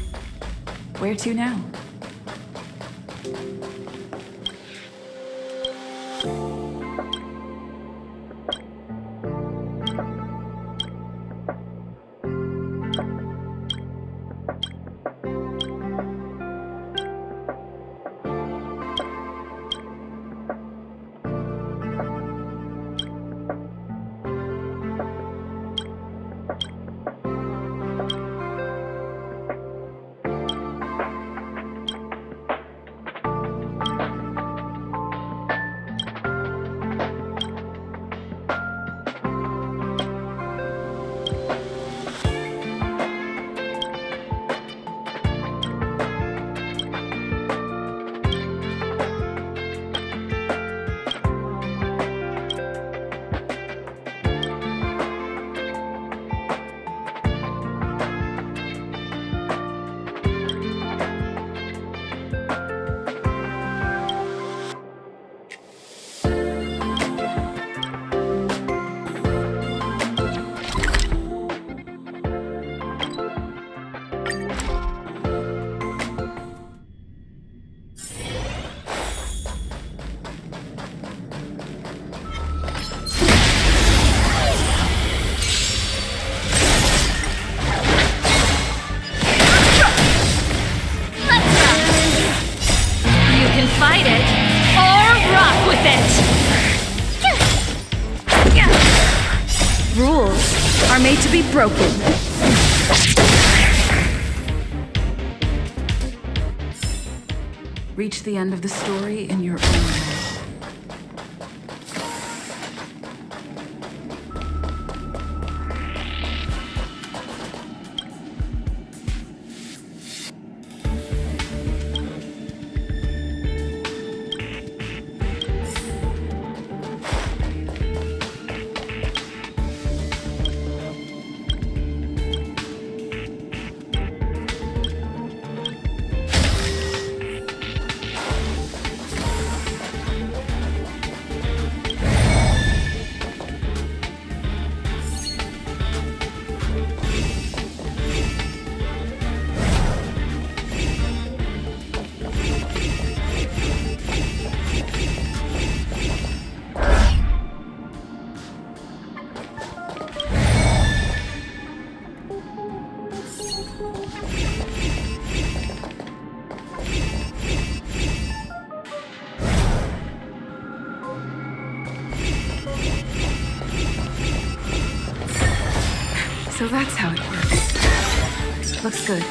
Where to now? Fight it or rock with it! Rules are made to be broken. Reach the end of the story in your own way. So that's how it works. Looks good.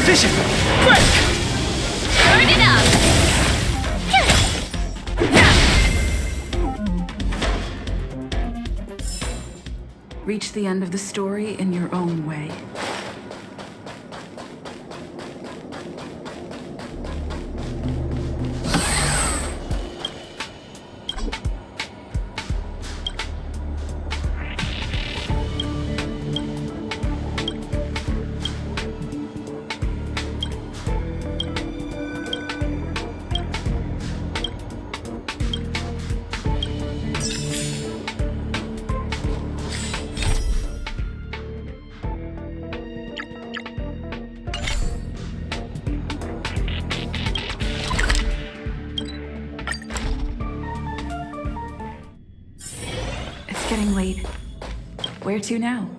Vision! Break! Turn it up! Reach the end of the story in your own way. Getting late. Where to now?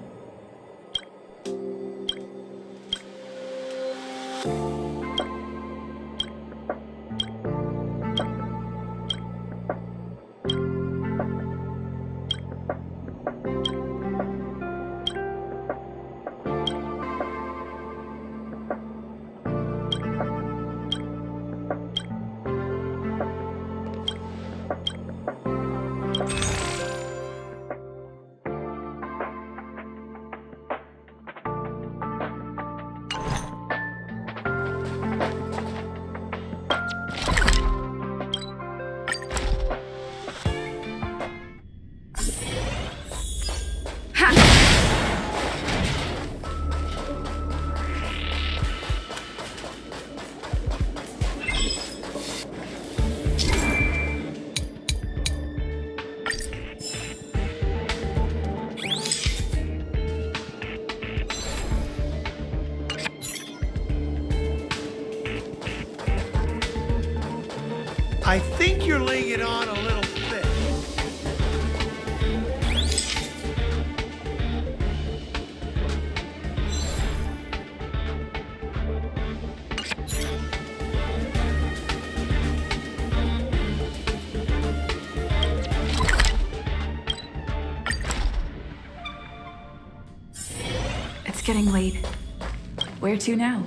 I think you're laying it on a little thick. It's getting late. Where to now?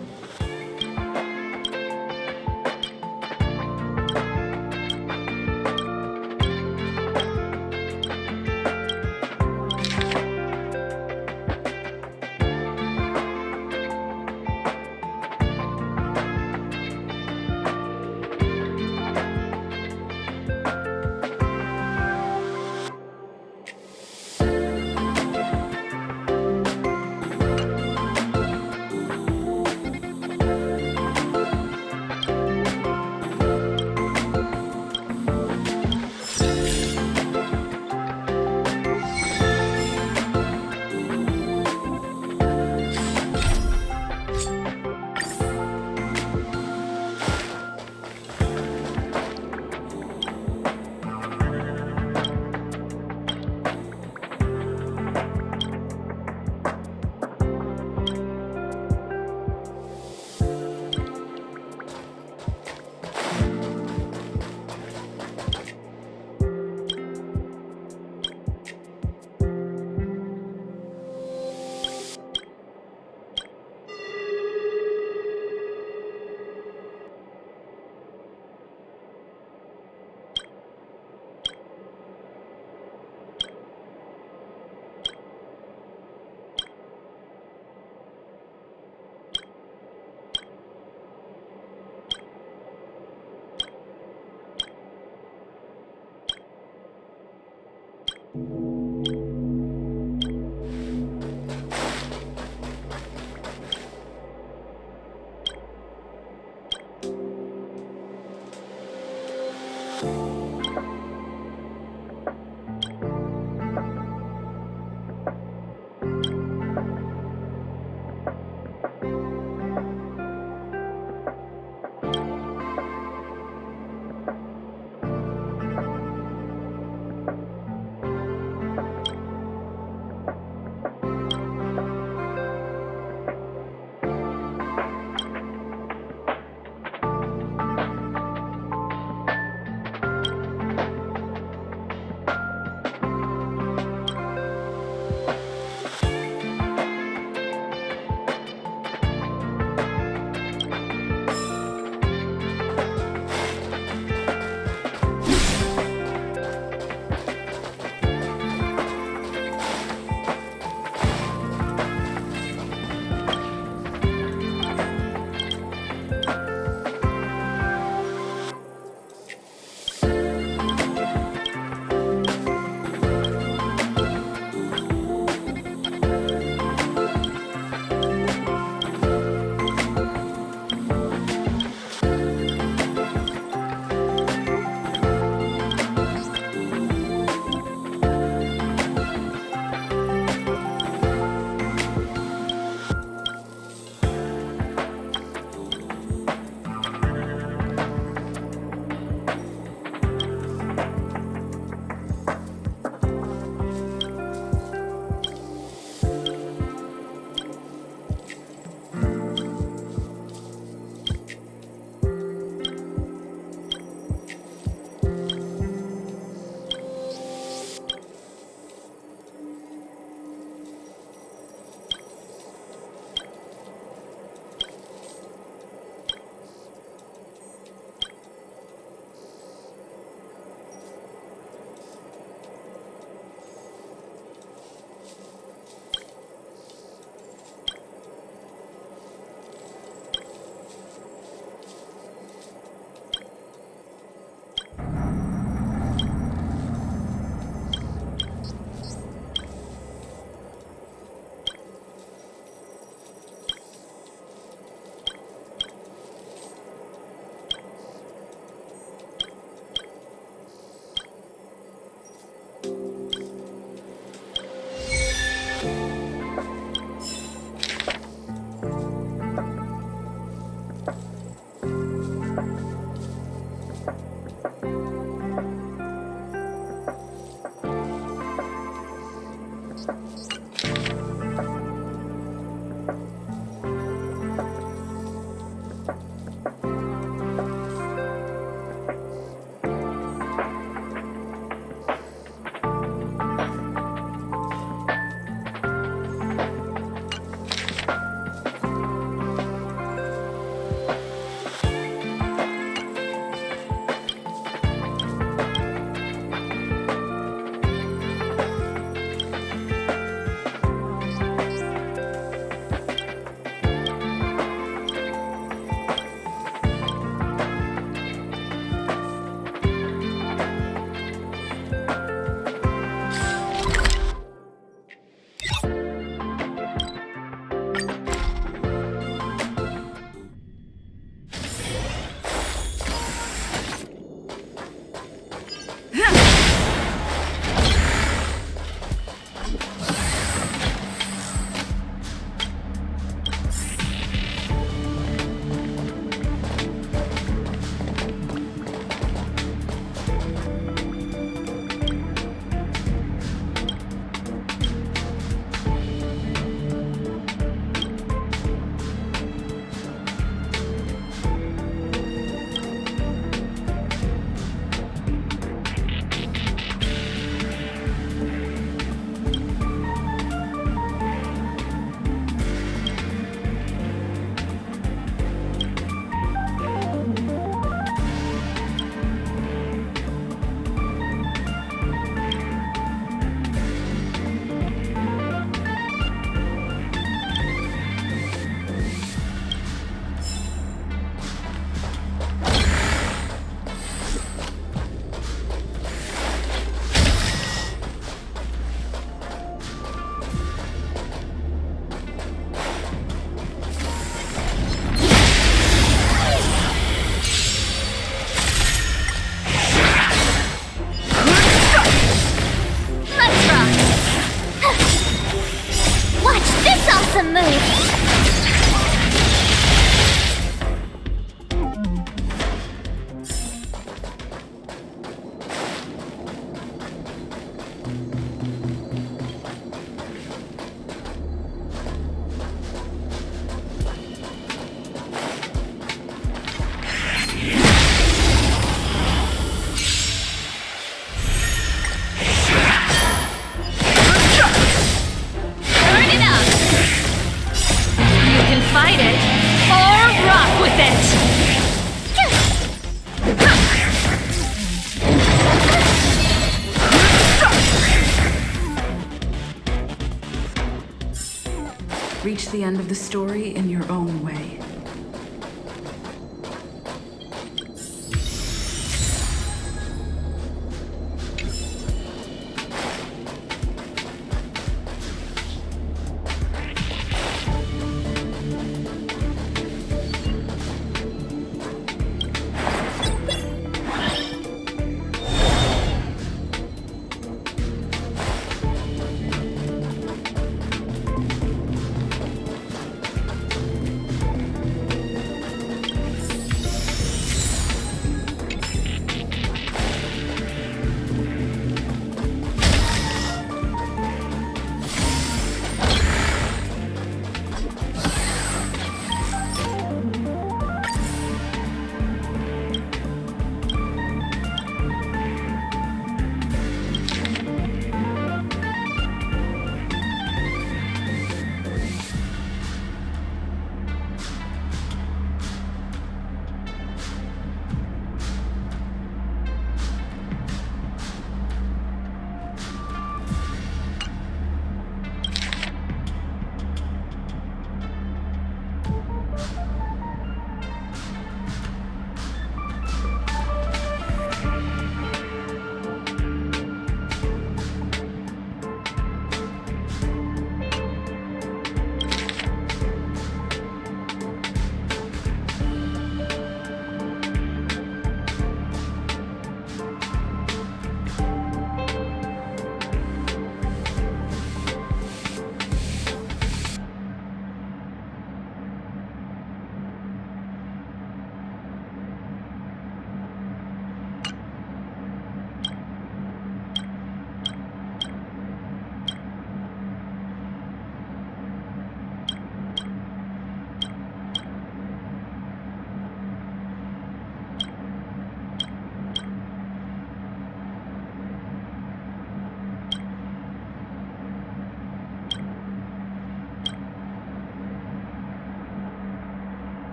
reach the end of the story in your own way.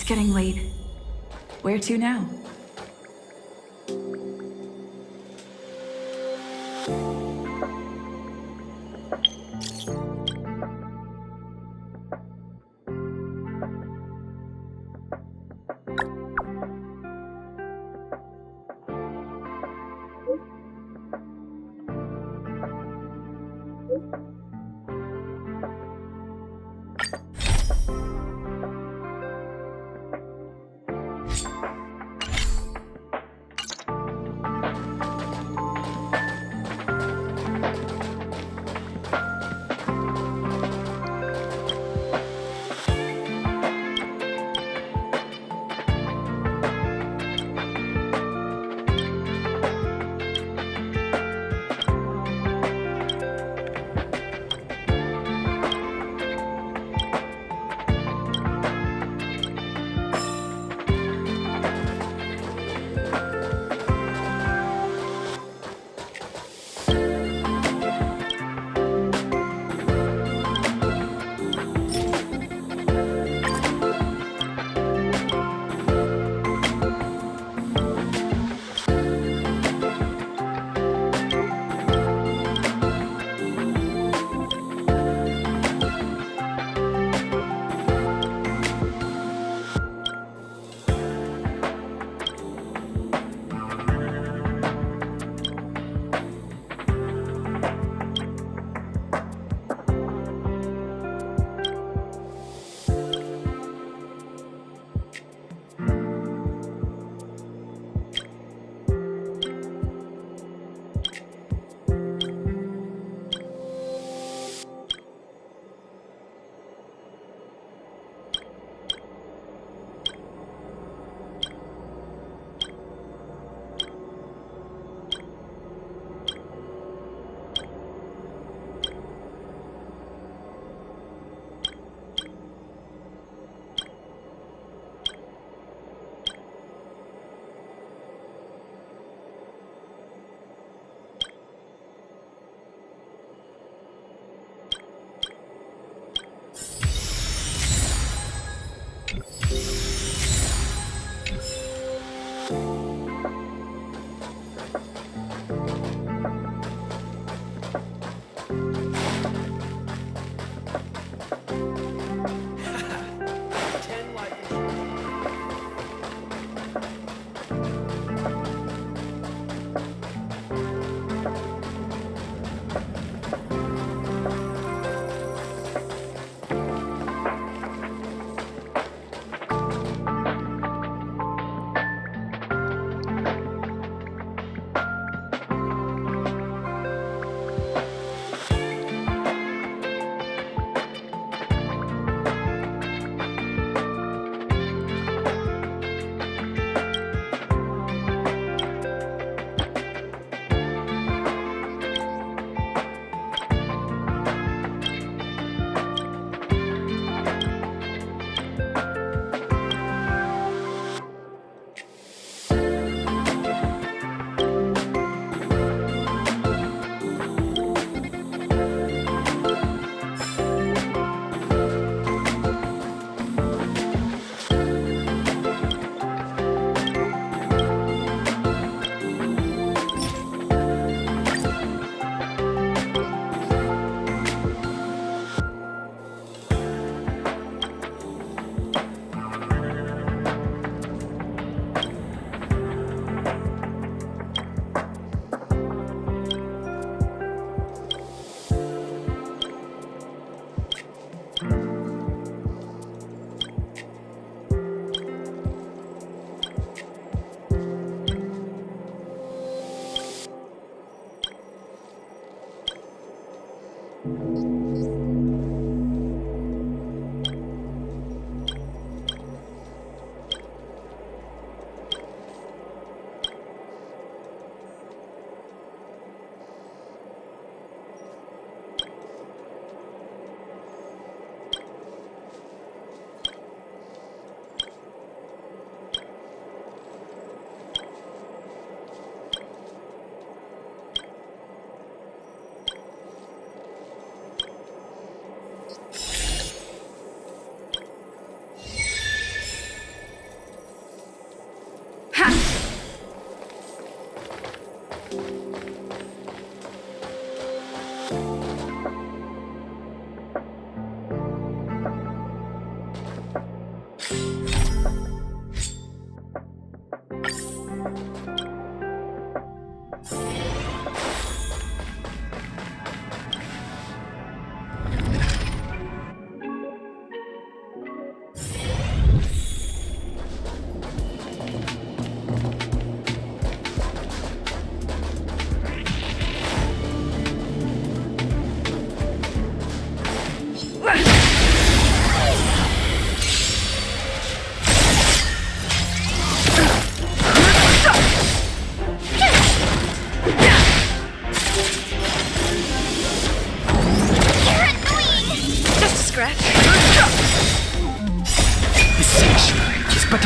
Getting late. Where to now?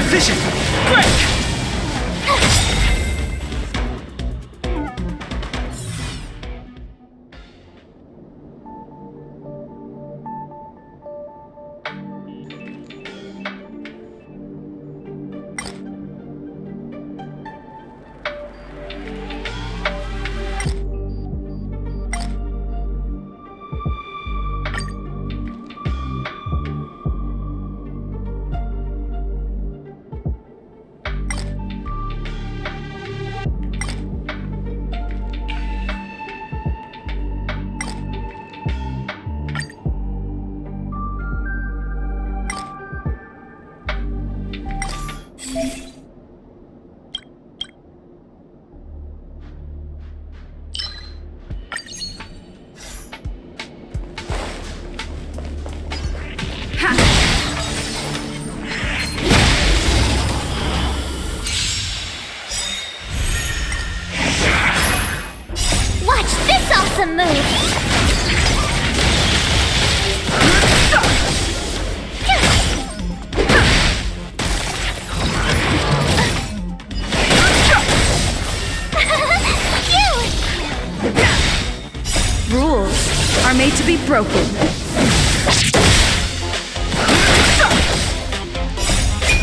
better vision! Break! Watch this awesome move! Rules are made to be broken.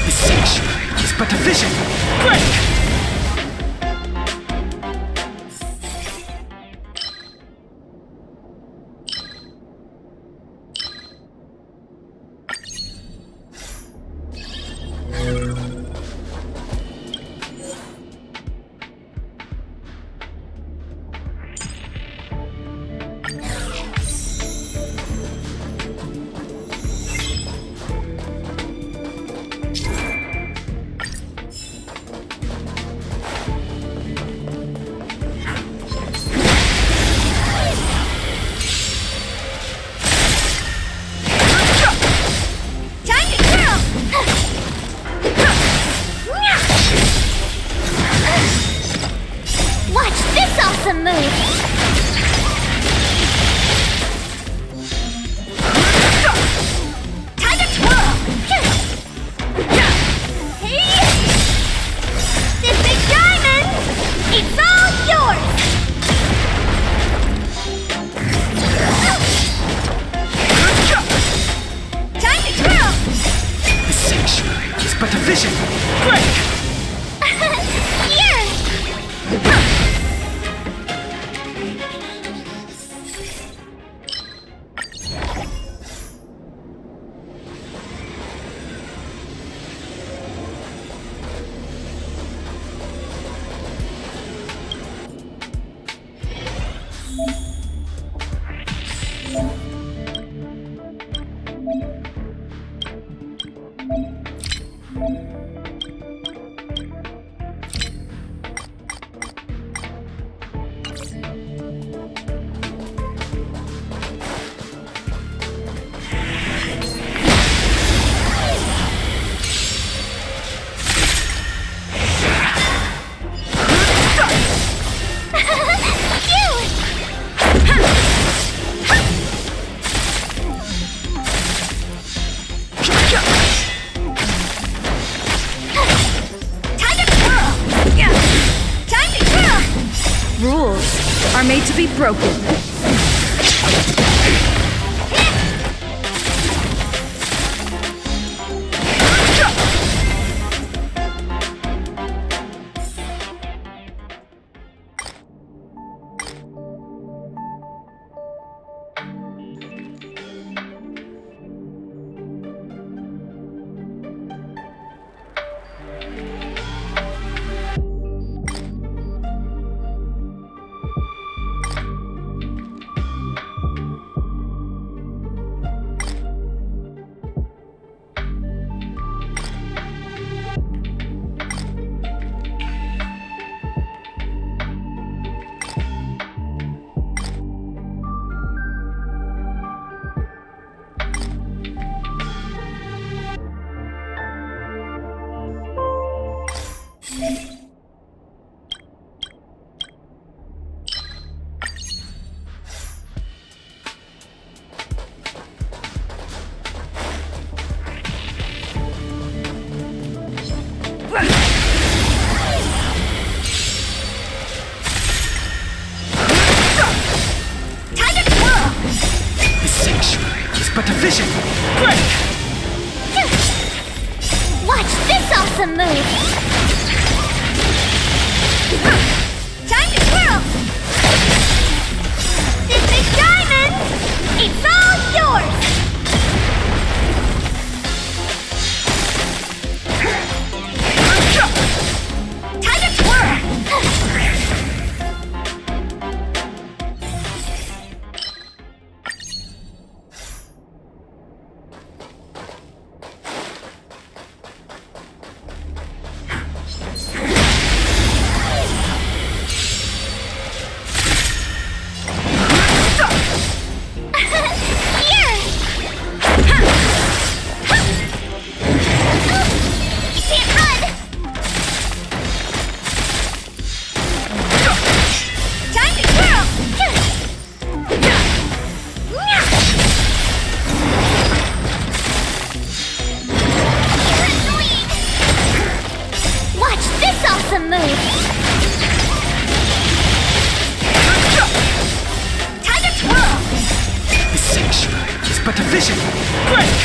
The sanctuary is but a vision! Break! Awesome move! Time to twirl! Hey! This big diamond! It's all yours! Time to twirl! The sanctuary is but a vision! Break! Here! Rules are made to be broken. vision! Break! Watch this awesome move! Time to twirl! This big diamond! It's all yours! Time to twirl! Awesome move! Time to twirl! The sanctuary is but a vision! Break!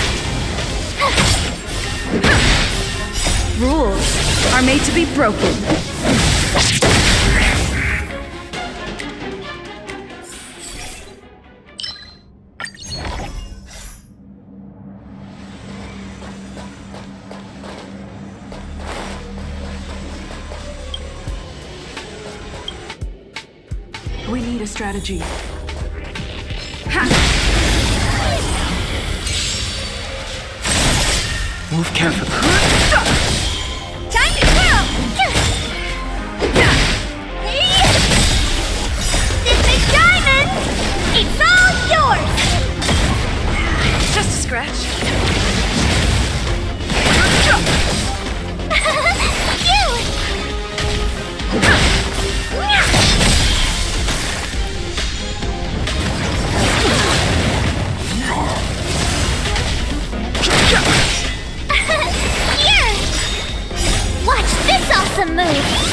Rules are made to be broken. We need a strategy. Move carefully. Time to twirl! This big diamond! It's all yours! Just a scratch. Watch this awesome move!